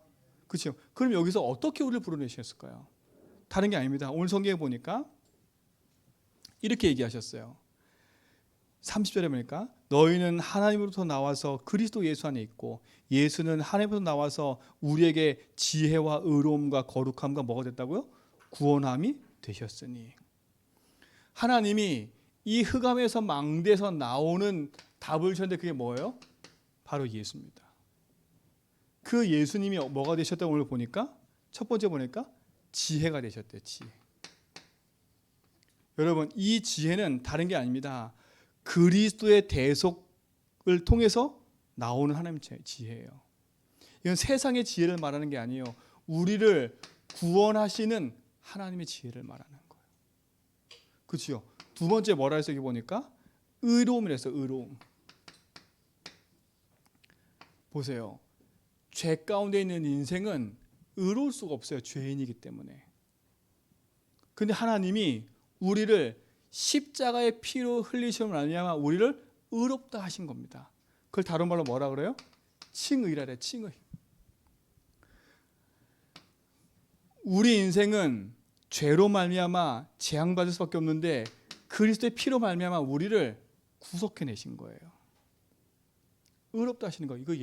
그렇죠? 그럼 여기서 어떻게 우리를 불러내셨을까요? 다른 게 아닙니다. 오늘 성경에 보니까 이렇게 얘기하셨어요. 30절에 보니까 너희는 하나님으로부터 나와서 그리스도 예수 안에 있고 예수는 하나님으로부터 나와서 우리에게 지혜와 의로움과 거룩함과 뭐가 됐다고요? 구원함이 되셨으니. 하나님이 이 흑암에서 망대에서 나오는 답을 주셨는데 그게 뭐예요? 바로 예수입니다. 그 예수님이 뭐가 되셨다고 오늘 보니까 첫 번째 보니까 지혜가 되셨대요. 지혜. 여러분 이 지혜는 다른 게 아닙니다. 그리스도의 대속을 통해서 나오는 하나님의 지혜예요. 이건 세상의 지혜를 말하는 게 아니에요. 우리를 구원하시는 하나님의 지혜를 말하는 거예요. 그렇죠? 두 번째 뭐라 해서 여기 보니까 의로움이랬어요. 의로움. 보세요. 죄 가운데 있는 인생은 의로울 수가 없어요. 죄인이기 때문에. 근데 하나님이 우리를 십자가의 피로 흘리심을 말미암아 우리를 의롭다 하신 겁니다. 그걸 다른 말로 뭐라 그래요? 칭의라래. 칭의. 우리 인생은 죄로 말미암아 재앙받을 수밖에 없는데 그리스도의 피로 말미암아 우리를 구속해내신 거예요. 의롭다 하시는 거예요. 이거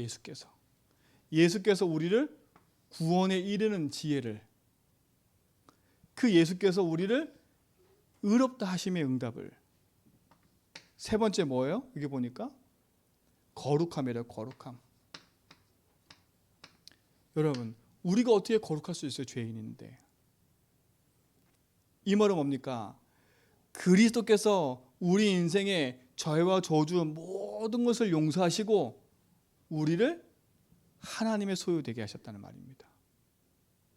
예수께서 우리를 구원에 이르는 지혜를, 그 예수께서 우리를 의롭다 하심의 응답을. 세 번째 뭐예요? 여기 보니까 거룩함이래요. 거룩함. 여러분 우리가 어떻게 거룩할 수 있어요? 죄인인데. 이 말은 뭡니까? 그리스도께서 우리 인생의 죄와 저주 모든 것을 용서하시고 우리를 하나님의 소유되게 하셨다는 말입니다.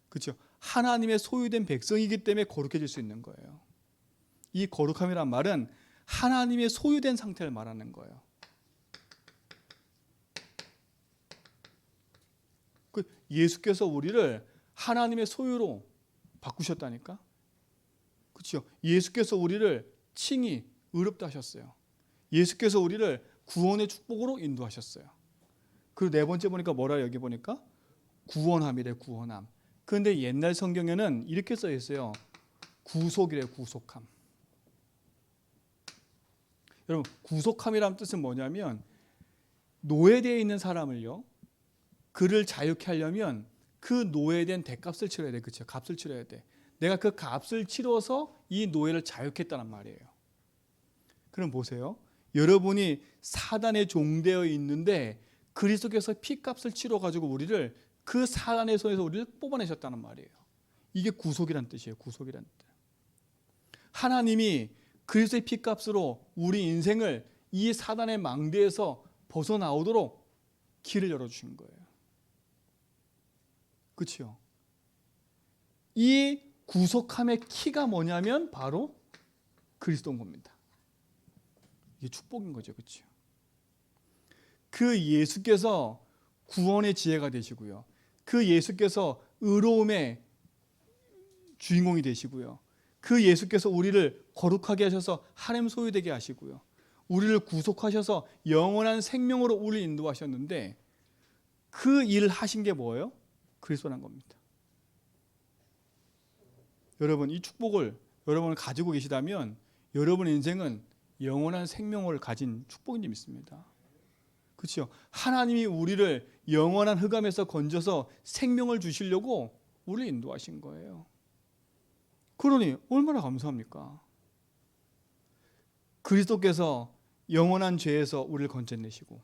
그렇죠? 하나님의 소유된 백성이기 때문에 거룩해질 수 있는 거예요. 이 거룩함이란 말은 하나님의 소유된 상태를 말하는 거예요. 예수께서 우리를 하나님의 소유로 바꾸셨다니까. 그렇죠? 예수께서 우리를 칭히 의롭다 하셨어요. 예수께서 우리를 구원의 축복으로 인도하셨어요. 그리고 네 번째 보니까 뭐라 여기 보니까 구원함이래. 구원함. 그런데 옛날 성경에는 이렇게 써 있어요. 구속이래. 구속함. 여러분 구속함이라는 뜻은 뭐냐면 노예되어 있는 사람을요, 그를 자유케 하려면 그 노예된 대값을 치러야 돼. 그렇죠? 값을 치러야 돼. 내가 그 값을 치러서 이 노예를 자유케 했다는 말이에요. 그럼 보세요. 여러분이 사단에 종되어 있는데 그리스도께서 피값을 치러 가지고 우리를 그 사단의 손에서 우리를 뽑아내셨다는 말이에요. 이게 구속이란 뜻이에요. 구속이란 뜻. 하나님이 그리스도의 피값으로 우리 인생을 이 사단의 망대에서 벗어나오도록 길을 열어주신 거예요. 그렇죠? 이 구속함의 키가 뭐냐면 바로 그리스도인 겁니다. 이게 축복인 거죠. 그렇죠? 그 예수께서 구원의 지혜가 되시고요. 그 예수께서 의로움의 주인공이 되시고요. 그 예수께서 우리를 거룩하게 하셔서 하나님 소유되게 하시고요. 우리를 구속하셔서 영원한 생명으로 우리를 인도하셨는데 그 일을 하신 게 뭐예요? 그리스도란 겁니다. 여러분 이 축복을 여러분을 가지고 계시다면 여러분의 인생은 영원한 생명을 가진 축복인 줄 믿습니다. 그렇죠? 하나님이 우리를 영원한 흑암에서 건져서 생명을 주시려고 우리를 인도하신 거예요. 그러니 얼마나 감사합니까? 그리스도께서 영원한 죄에서 우리를 건져내시고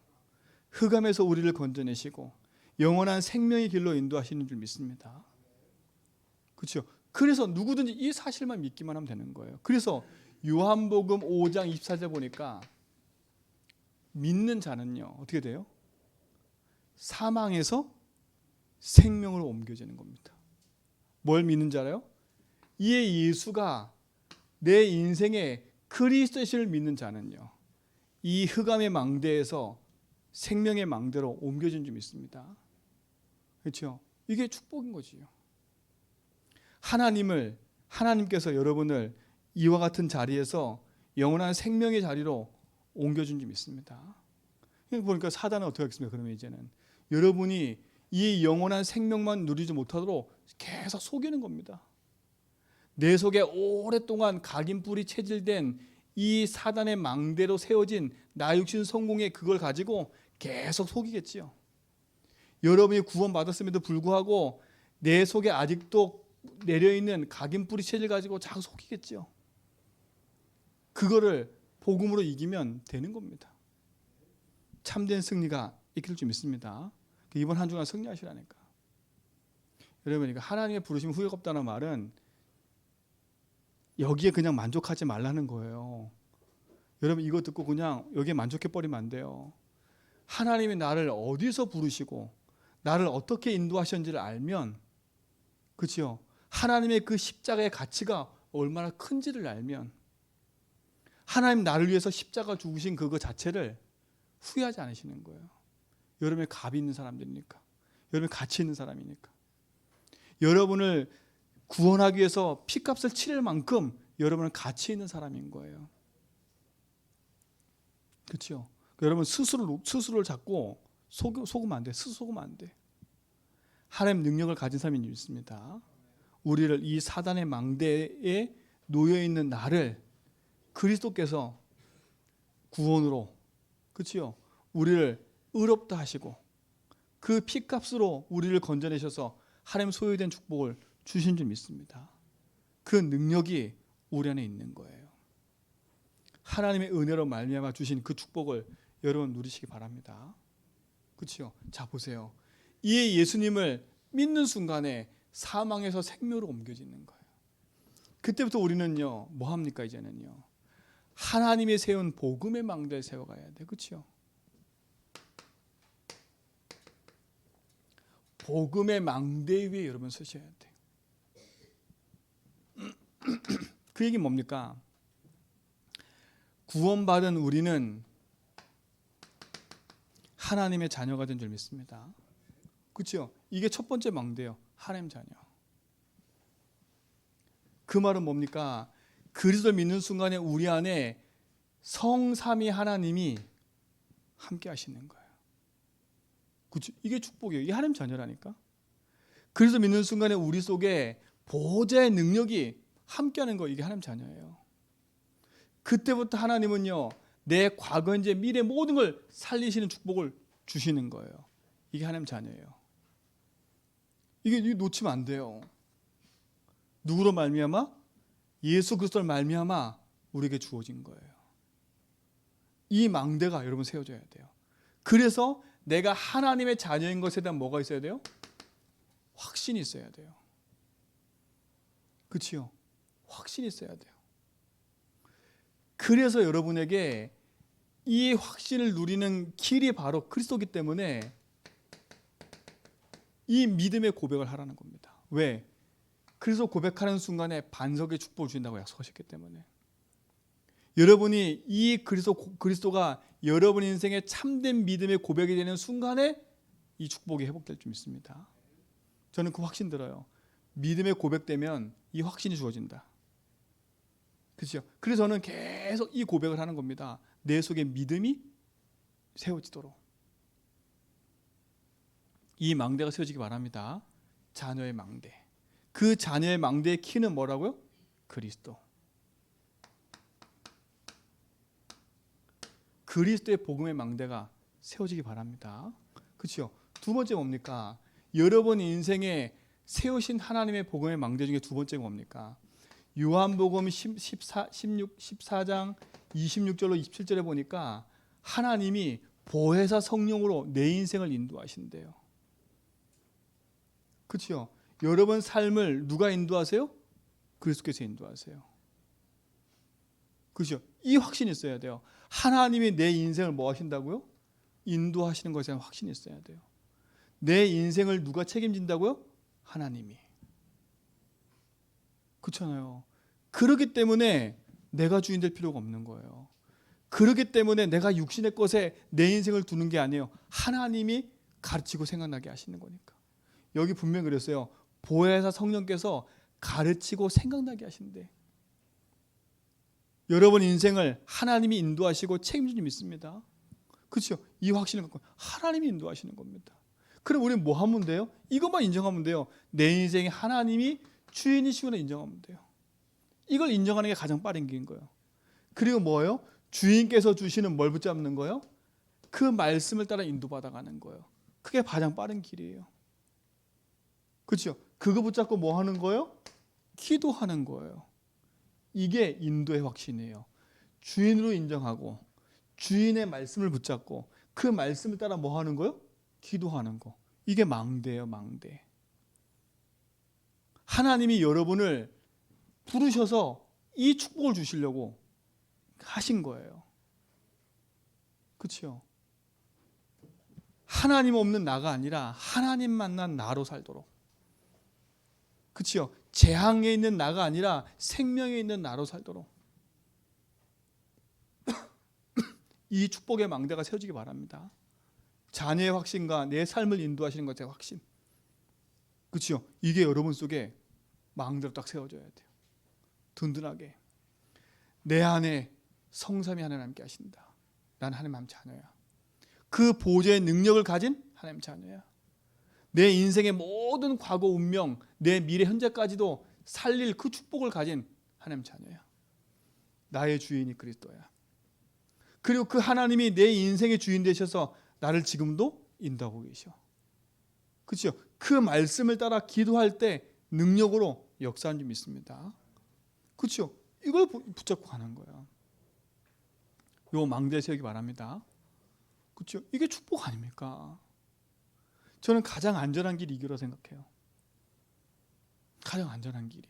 흑암에서 우리를 건져내시고 영원한 생명의 길로 인도하시는 줄 믿습니다. 그렇죠? 그래서 누구든지 이 사실만 믿기만 하면 되는 거예요. 그래서 요한복음 5장 24절 보니까 믿는 자는요 어떻게 돼요? 사망에서 생명으로 옮겨지는 겁니다. 뭘 믿는 자래요? 이 예수가 내 인생의 그리스도이심을 믿는 자는요 이 흑암의 망대에서 생명의 망대로 옮겨진 줄 믿습니다. 그렇죠? 이게 축복인 거지요. 하나님께서 여러분을 이와 같은 자리에서 영원한 생명의 자리로 옮겨준 줄 믿습니다. 그러니까 사단은 어떻게 하겠습니까? 그러면 이제는 여러분이 이 영원한 생명만 누리지 못하도록 계속 속이는 겁니다. 내 속에 오랫동안 각인뿔이 체질된 이 사단의 망대로 세워진 나 육신 성공의 그걸 가지고 계속 속이겠지요. 여러분이 구원받았음에도 불구하고 내 속에 아직도 내려있는 각인뿔이 체질 가지고 자꾸 속이겠지요. 그거를 복음으로 이기면 되는 겁니다. 참된 승리가 있길 줄 믿습니다. 이번 한 주간 승리하시라니까. 여러분, 하나님의 부르심 후회가 없다는 말은 여기에 그냥 만족하지 말라는 거예요. 여러분, 이거 듣고 그냥 여기에 만족해버리면 안 돼요. 하나님이 나를 어디서 부르시고 나를 어떻게 인도하셨는지를 알면, 그렇죠? 하나님의 그 십자가의 가치가 얼마나 큰지를 알면 하나님 나를 위해서 십자가 죽으신 그거 자체를 후회하지 않으시는 거예요. 여러분의 값이 있는 사람들이니까, 여러분의 가치 있는 사람이니까, 여러분을 구원하기 위해서 피값을 치를 만큼 여러분은 가치 있는 사람인 거예요. 그렇죠? 여러분 스스로를 자꾸 속으면 안 돼. 스스로 속으면 안 돼. 하나님 능력을 가진 사람이 있습니다. 우리를 이 사단의 망대에 놓여 있는 나를 그리스도께서 구원으로, 그렇죠? 우리를 의롭다 하시고 그 피값으로 우리를 건져내셔서 하나님 소유된 축복을 주신 줄 믿습니다. 그 능력이 우리 안에 있는 거예요. 하나님의 은혜로 말미암아 주신 그 축복을 여러분 누리시기 바랍니다. 그렇죠? 자, 보세요. 이 예수님을 믿는 순간에 사망에서 생명으로 옮겨지는 거예요. 그때부터 우리는요, 뭐 합니까? 이제는요, 하나님이 세운 복음의 망대를 세워가야 돼. 그렇죠? 복음의 망대 위에 여러분 서셔야 돼요. 그 얘기 뭡니까? 구원받은 우리는 하나님의 자녀가 된 줄 믿습니다. 그렇죠? 이게 첫 번째 망대예요. 하나님 자녀. 그 말은 뭡니까? 그리스도를 믿는 순간에 우리 안에 성삼위 하나님이 함께 하시는 거예요. 그렇죠? 이게 축복이에요. 이게 하나님 자녀라니까. 그리스도 믿는 순간에 우리 속에 보호자의 능력이 함께하는 거, 이게 하나님 자녀예요. 그때부터 하나님은요, 내 과거, 현재, 미래 모든 걸 살리시는 축복을 주시는 거예요. 이게 하나님 자녀예요. 이게 놓치면 안 돼요. 누구로 말미암아? 예수 그리스도로 말미암아 우리에게 주어진 거예요. 이 망대가 여러분 세워져야 돼요. 그래서 내가 하나님의 자녀인 것에 대한 뭐가 있어야 돼요? 확신이 있어야 돼요. 그렇죠? 확신이 있어야 돼요. 그래서 여러분에게 이 확신을 누리는 길이 바로 그리스도이기 때문에 이 믿음의 고백을 하라는 겁니다. 왜? 그래서 고백하는 순간에 반석의 축복을 주신다고 약속하셨기 때문에. 여러분이 이 그리스도가 여러분 인생의 참된 믿음의 고백이 되는 순간에 이 축복이 회복될 줄 믿습니다. 저는 그 확신 들어요. 믿음의 고백되면 이 확신이 주어진다. 그렇죠? 그래서 저는 계속 이 고백을 하는 겁니다. 내 속에 믿음이 세워지도록. 이 망대가 세워지기 바랍니다. 자녀의 망대. 그 자녀의 망대의 키는 뭐라고요? 그리스도. 그리스도의 복음의 망대가 세워지기 바랍니다. 그렇죠? 두 번째 뭡니까? 여러분 인생에 세우신 하나님의 복음의 망대 중에 두 번째가 뭡니까? 요한복음 14장 26절로 27절에 보니까 하나님이 보혜사 성령으로 내 인생을 인도하신대요. 그렇죠? 여러분 삶을 누가 인도하세요? 그리스도께서 인도하세요. 그렇죠? 이 확신이 있어야 돼요. 하나님이 내 인생을 뭐 하신다고요? 인도하시는 것에 대한 확신이 있어야 돼요. 내 인생을 누가 책임진다고요? 하나님이. 그렇잖아요. 그렇기 때문에 내가 주인 될 필요가 없는 거예요. 그렇기 때문에 내가 육신의 것에 내 인생을 두는 게 아니에요. 하나님이 가르치고 생각나게 하시는 거니까. 여기 분명히 그랬어요. 보혜사 성령께서 가르치고 생각나게 하신대. 여러분 인생을 하나님이 인도하시고 책임질 줄 믿습니다. 그렇죠? 이 확신을 갖고 하나님이 인도하시는 겁니다. 그럼 우리는 뭐 하면 돼요? 이것만 인정하면 돼요. 내 인생에 하나님이 주인이시구나 인정하면 돼요. 이걸 인정하는 게 가장 빠른 길인 거예요. 그리고 뭐예요? 주인께서 주시는 뭘 붙잡는 거예요? 그 말씀을 따라 인도받아가는 거예요. 그게 가장 빠른 길이에요. 그렇죠? 그거 붙잡고 뭐 하는 거예요? 기도하는 거예요. 이게 인도의 확신이에요. 주인으로 인정하고 주인의 말씀을 붙잡고 그 말씀을 따라 뭐 하는 거예요? 기도하는 거. 이게 망대예요, 망대. 하나님이 여러분을 부르셔서 이 축복을 주시려고 하신 거예요. 그렇죠? 하나님 없는 나가 아니라 하나님 만난 나로 살도록. 그렇죠? 재앙에 있는 나가 아니라 생명에 있는 나로 살도록. 이 축복의 망대가 세워지기 바랍니다. 자녀의 확신과 내 삶을 인도하시는 것의 확신. 그렇죠? 이게 여러분 속에 망대로 딱 세워져야 돼요. 든든하게. 내 안에 성삼위 하나님께 하신다. 난 하나님 자녀야. 그 보좌의 능력을 가진 하나님 자녀야. 내 인생의 모든 과거 운명, 내 미래 현재까지도 살릴 그 축복을 가진 하나님 자녀야. 나의 주인이 그리스도야. 그리고 그 하나님이 내 인생의 주인 되셔서 나를 지금도 인도하고 계셔. 그렇죠? 그 말씀을 따라 기도할 때 능력으로 역사하는 줄 믿습니다. 그렇죠? 이걸 붙잡고 가는 거예요. 요 망대 세우기 바랍니다. 그렇죠? 이게 축복 아닙니까? 저는 가장 안전한 길이 이거라고 생각해요. 가장 안전한 길이.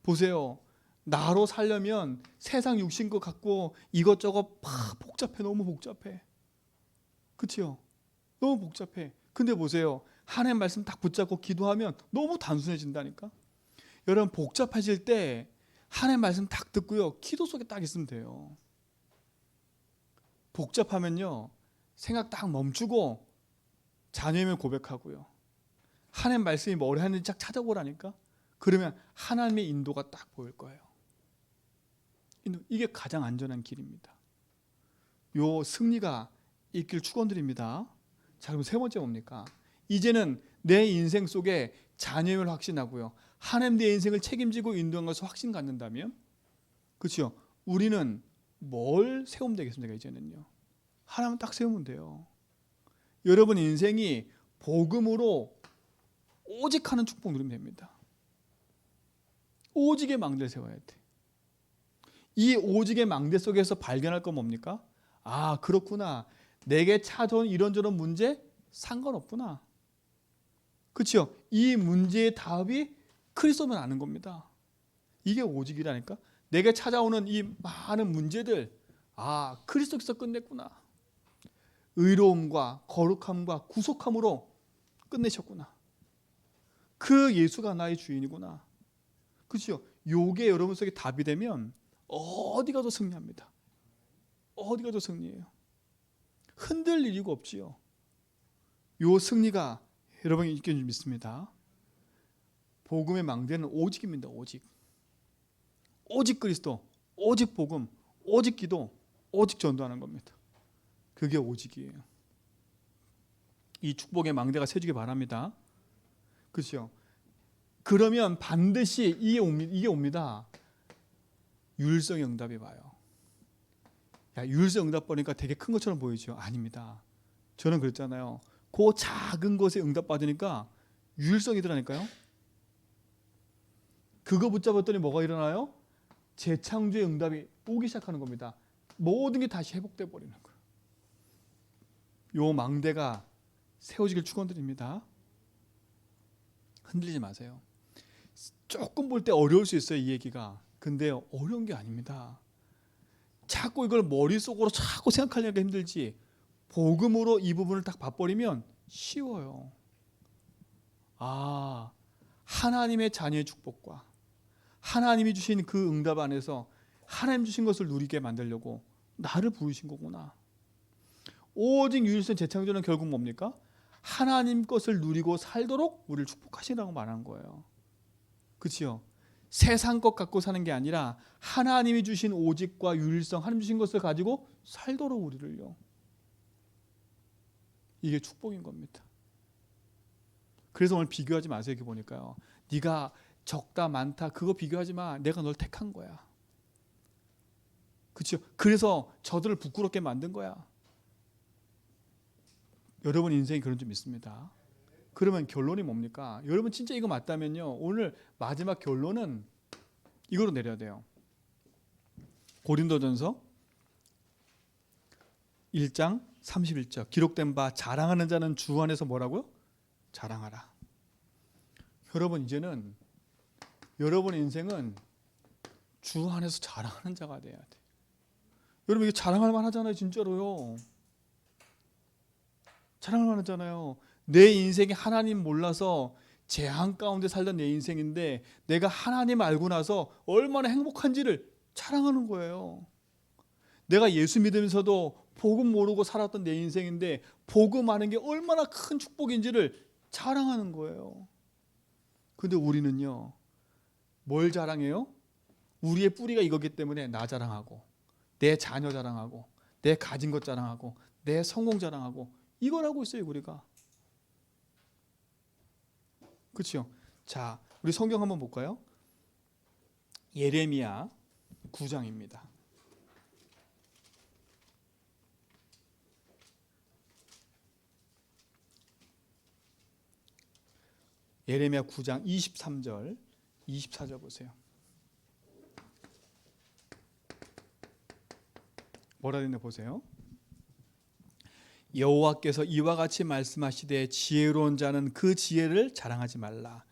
보세요. 나로 살려면 세상 육신 것 갖고 이것저것 막 복잡해. 너무 복잡해. 그렇죠? 너무 복잡해. 근데 보세요. 하나님 말씀 딱 붙잡고 기도하면 너무 단순해진다니까. 여러분 복잡해질 때 하나님 말씀 딱 듣고요. 기도 속에 딱 있으면 돼요. 복잡하면요. 생각 딱 멈추고 자녀임을 고백하고요. 하나님 말씀이 뭘 하는지 딱 찾아보라니까. 그러면 하나님의 인도가 딱 보일 거예요. 이게 가장 안전한 길입니다. 요 승리가 있길 축원드립니다. 자, 그럼 세 번째 뭡니까? 이제는 내 인생 속에 자녀임을 확신하고요. 하나님 내 인생을 책임지고 인도한 것을 확신 갖는다면, 그렇죠? 우리는 뭘 세우면 되겠습니까? 이제는요. 하나만 딱 세우면 돼요. 여러분 인생이 복음으로 오직 하는 축복 누리면 됩니다. 오직의 망대를 세워야 돼. 이 오직의 망대 속에서 발견할 건 뭡니까? 아, 그렇구나. 내게 찾아온 이런저런 문제 상관없구나. 그렇죠? 이 문제의 답이 그리스도면 아는 겁니다. 이게 오직이라니까. 내게 찾아오는 이 많은 문제들, 아, 그리스도께서 끝냈구나. 의로움과 거룩함과 구속함으로 끝내셨구나. 그 예수가 나의 주인이구나. 그렇죠? 요게 여러분 속에 답이 되면 어디 가도 승리합니다. 어디 가도 승리해요. 흔들 이유가 없지요. 요 승리가 여러분이 있게 줄 믿습니다. 복음의 망대는 오직입니다. 오직. 오직 그리스도, 오직 복음, 오직 기도, 오직 전도하는 겁니다. 그게 오직이에요. 이 축복의 망대가 세주기 바랍니다. 그렇죠? 그러면 반드시 이게 옵니다. 유일성 응답이 와요. 야, 유일성 응답 보니까 되게 큰 것처럼 보이죠? 아닙니다. 저는 그랬잖아요. 그 작은 것에 응답 받으니까 유일성이더라니까요. 그거 붙잡았더니 뭐가 일어나요? 재창조의 응답이 오기 시작하는 겁니다. 모든 게 다시 회복돼 버리는 거예요. 요 망대가 세워지길 축원드립니다. 흔들리지 마세요. 조금 볼 때 어려울 수 있어요, 이 얘기가. 근데 어려운 게 아닙니다. 자꾸 이걸 머릿속으로 자꾸 생각하려니까 힘들지, 복음으로 이 부분을 딱 봐버리면 쉬워요. 아, 하나님의 자녀의 축복과 하나님이 주신 그 응답 안에서 하나님 주신 것을 누리게 만들려고 나를 부르신 거구나. 오직 유일성 재창조는 결국 뭡니까? 하나님 것을 누리고 살도록 우리를 축복하시라고 말한 거예요. 그렇죠? 세상 것 갖고 사는 게 아니라 하나님이 주신 오직과 유일성, 하나님 주신 것을 가지고 살도록 우리를요. 이게 축복인 겁니다. 그래서 오늘 비교하지 마세요. 이렇게 보니까요. 네가 적다 많다 그거 비교하지 마. 내가 널 택한 거야. 그렇죠? 그래서 저들을 부끄럽게 만든 거야. 여러분 인생이 그런 점 있습니다. 그러면 결론이 뭡니까? 여러분 진짜 이거 맞다면요, 오늘 마지막 결론은 이거로 내려야 돼요. 고린도전서 1장 31절 기록된 바 자랑하는 자는 주 안에서 뭐라고요? 자랑하라. 여러분 이제는 여러분의 인생은 주 안에서 자랑하는 자가 돼야 돼. 여러분 이게 자랑할 만하잖아요. 진짜로요. 자랑할 만하잖아요. 내 인생이 하나님 몰라서 재앙 가운데 살던 내 인생인데 내가 하나님 알고 나서 얼마나 행복한지를 자랑하는 거예요. 내가 예수 믿으면서도 복음 모르고 살았던 내 인생인데 복음 아는 게 얼마나 큰 축복인지를 자랑하는 거예요. 근데 우리는요, 뭘 자랑해요? 우리의 뿌리가 이거기 때문에 나 자랑하고 내 자녀 자랑하고 내 가진 것 자랑하고 내 성공 자랑하고 이걸 하고 있어요, 우리가. 그렇죠? 자, 우리 성경 한번 볼까요? 예레미야 9장입니다. 예레미야 9장 23절, 24절 보세요. 뭐라 되는지 보세요. 여호와께서 이와 같이 말씀하시되 지혜로운 자는 그 지혜를 자랑하지 말라.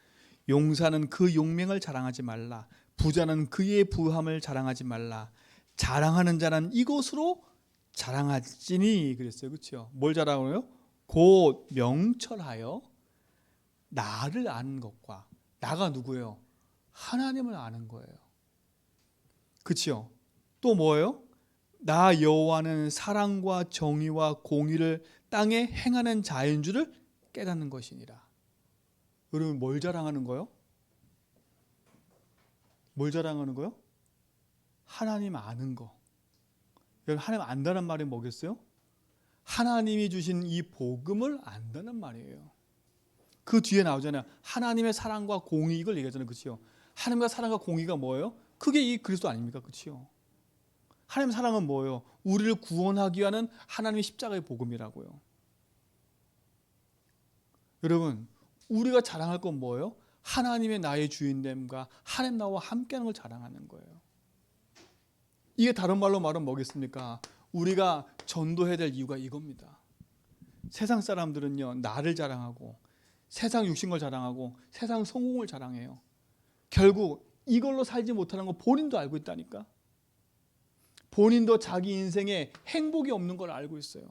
용사는 그 용맹을 자랑하지 말라. 부자는 그의 부함을 자랑하지 말라. 자랑하는 자는 이것으로 자랑하지니. 그랬어요. 그렇죠? 뭘 자랑해요? 곧 명철하여 나를 아는 것과, 나가 누구예요? 하나님을 아는 거예요. 그렇죠? 또 뭐예요? 나 여호와는 사랑과 정의와 공의를 땅에 행하는 자인 줄을 깨닫는 것이니라. 여러분 뭘 자랑하는 거요? 뭘 자랑하는 거요? 하나님 아는 거. 여러분 하나님 안다는 말이 뭐겠어요? 하나님이 주신 이 복음을 안다는 말이에요. 그 뒤에 나오잖아요. 하나님의 사랑과 공의, 이걸 얘기하잖아요. 그렇죠? 하나님과 사랑과 공의가 뭐예요? 그게 이 그리스도 아닙니까? 그렇죠? 하나님의 사랑은 뭐예요? 우리를 구원하기 위한 하나님의 십자가의 복음이라고요. 여러분, 우리가 자랑할 건 뭐예요? 하나님의 나의 주인됨과 하나님 나와 함께하는 걸 자랑하는 거예요. 이게 다른 말로 말하면 뭐겠습니까? 우리가 전도해야 될 이유가 이겁니다. 세상 사람들은요, 나를 자랑하고 세상 육신걸 자랑하고 세상 성공을 자랑해요. 결국 이걸로 살지 못하는 거 본인도 알고 있다니까. 본인도 자기 인생에 행복이 없는 걸 알고 있어요.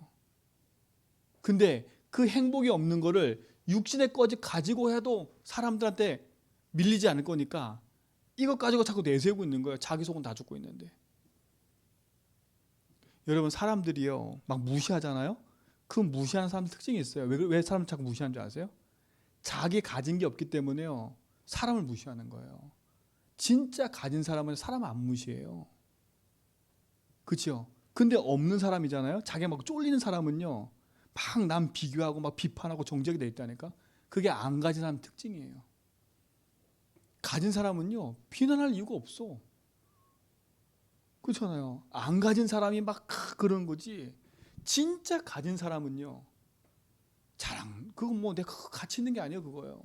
근데 그 행복이 없는 거를 육신의 거지 가지고 해도 사람들한테 밀리지 않을 거니까 이것 가지고 자꾸 내세우고 있는 거예요. 자기 속은 다 죽고 있는데. 여러분 사람들이요 막 무시하잖아요. 그 무시하는 사람들 특징이 있어요. 왜 사람 자꾸 무시하는 줄 아세요? 자기 가진 게 없기 때문에요 사람을 무시하는 거예요. 진짜 가진 사람은 사람 안 무시해요. 그렇죠? 근데 없는 사람이잖아요. 자기가 막 쫄리는 사람은요 막 남 비교하고 막 비판하고 정죄하게 돼 있다니까. 그게 안 가진 사람 특징이에요. 가진 사람은요 비난할 이유가 없어. 그렇잖아요. 안 가진 사람이 막 그런 거지. 진짜 가진 사람은요 자랑, 그건 뭐 내가 가치 있는 게 아니에요. 그거예요.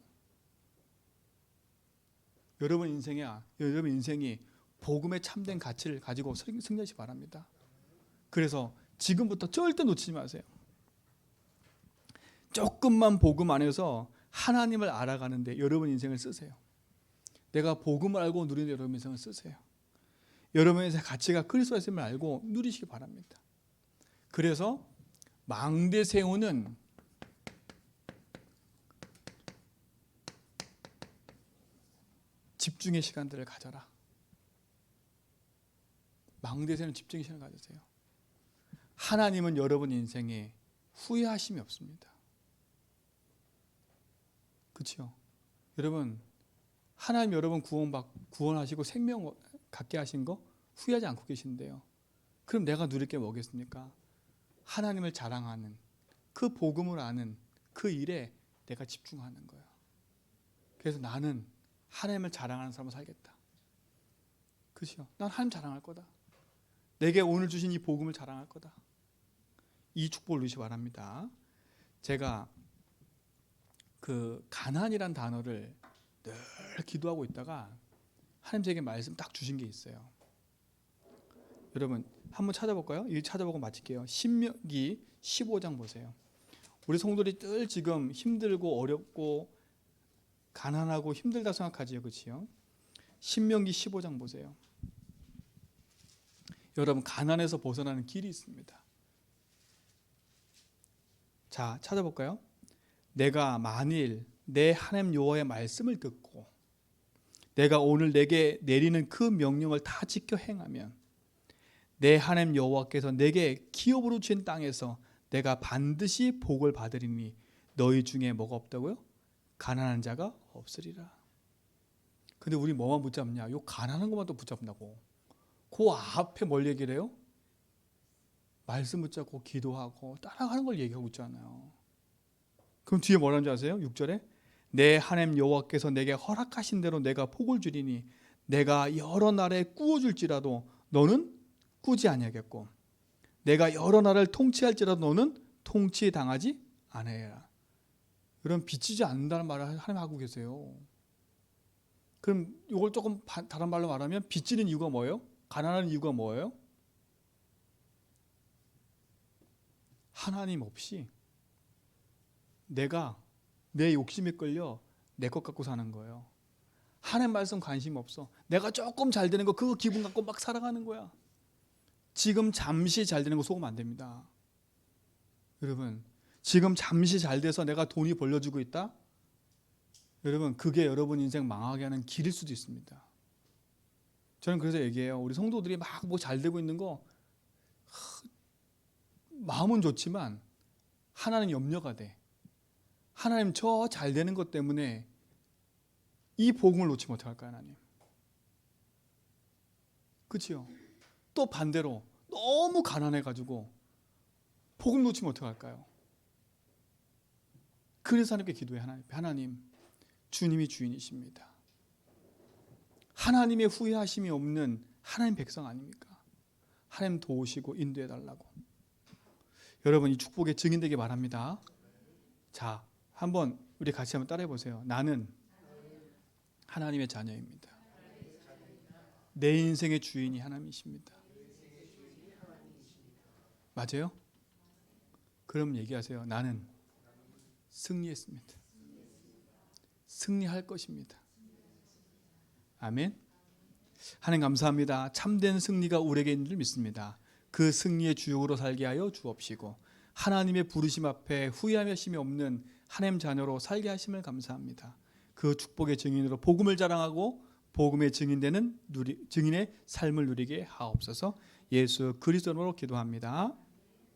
여러분 인생이 복음의 참된 가치를 가지고 승리하시기 바랍니다. 그래서 지금부터 절대 놓치지 마세요. 조금만 복음 안에서 하나님을 알아가는데 여러분 인생을 쓰세요. 내가 복음을 알고 누리는 여러분 인생을 쓰세요. 여러분의 인생 가치가 그리스도 예수님을 알고 누리시기 바랍니다. 그래서 망대 세우는 집중의 시간들을 가져라. 망대 세우는 집중의 시간을 가지세요. 하나님은 여러분 인생에 후회하심이 없습니다. 그렇죠? 여러분, 하나님 여러분 구원하시고 생명 갖게 하신 거 후회하지 않고 계신데요. 그럼 내가 누릴 게 뭐겠습니까? 하나님을 자랑하는, 그 복음을 아는 그 일에 내가 집중하는 거예요. 그래서 나는 하나님을 자랑하는 사람으로 살겠다. 그렇죠? 난 하나님 자랑할 거다. 내게 오늘 주신 이 복음을 자랑할 거다. 이 축복을 누리시기 바랍니다. 제가 그 가난이란 단어를 늘 기도하고 있다가 하나님 제게 말씀 딱 주신 게 있어요. 여러분 한번 찾아볼까요? 이거 찾아보고 마칠게요. 신명기 15장 보세요. 우리 성도들이 늘 지금 힘들고 어렵고 가난하고 힘들다 생각하지요, 그렇지요? 신명기 15장 보세요. 여러분 가난에서 벗어나는 길이 있습니다. 자, 찾아볼까요? 내가 만일 내 하나님 여호와의 말씀을 듣고 내가 오늘 내게 내리는 그 명령을 다 지켜 행하면 내 하나님 여호와께서 내게 기업으로 주신 땅에서 내가 반드시 복을 받으리니 너희 중에 뭐가 없다고요? 가난한 자가 없으리라. 근데 우리 뭐만 붙잡냐? 요 가난한 것만 또 붙잡는다고. 그 앞에 뭘 얘기를 해요? 말씀 붙잡고 기도하고 따라가는 걸 얘기하고 있잖아요. 그럼 뒤에 뭐라는 줄 아세요? 6절에 내 하나님 여호와께서 내게 허락하신 대로 내가 복을 주리니 내가 여러 나라에 꾸어줄지라도 너는 꾸지 아니하겠고 내가 여러 나라를 통치할지라도 너는 통치당하지 아니하리라. 그럼 빚지지 않는다는 말을 하나님 하고 계세요. 그럼 이걸 조금 다른 말로 말하면 빚지는 이유가 뭐예요? 가난한 이유가 뭐예요? 하나님 없이 내가 내 욕심에 끌려 내 것 갖고 사는 거예요. 하나님 말씀 관심 없어. 내가 조금 잘 되는 거 그거 기분 갖고 막 살아가는 거야. 지금 잠시 잘 되는 거 속으면 안 됩니다. 여러분 지금 잠시 잘 돼서 내가 돈이 벌려주고 있다? 여러분 그게 여러분 인생 망하게 하는 길일 수도 있습니다. 저는 그래서 얘기해요. 우리 성도들이 막 뭐 잘 되고 있는 거 마음은 좋지만 하나는 염려가 돼. 하나님 저 잘 되는 것 때문에 이 복음을 놓치면 어떡할까요, 하나님? 그렇죠? 또 반대로 너무 가난해가지고 복음 놓치면 어떡할까요? 그래서 하나님께 기도해. 하나님 주님이 주인이십니다. 하나님의 후회하심이 없는 하나님 백성 아닙니까? 하나님 도우시고 인도해 달라고. 여러분 이 축복의 증인 되길 바랍니다. 자, 한번 우리 같이 한번 따라해 보세요. 나는 하나님의 자녀입니다. 내 인생의 주인이 하나님이십니다. 맞아요? 그럼 얘기하세요. 나는 승리했습니다. 승리할 것입니다. 아멘. 하나님 감사합니다. 참된 승리가 우리에게 있는 줄 믿습니다. 그 승리의 주역으로 살게 하여 주옵시고 하나님의 부르심 앞에 후회하심이 없는 하나님 자녀로 살게 하심을 감사합니다. 그 축복의 증인으로 복음을 자랑하고 복음의 증인되는 증인의 삶을 누리게 하옵소서. 예수 그리스도로 기도합니다.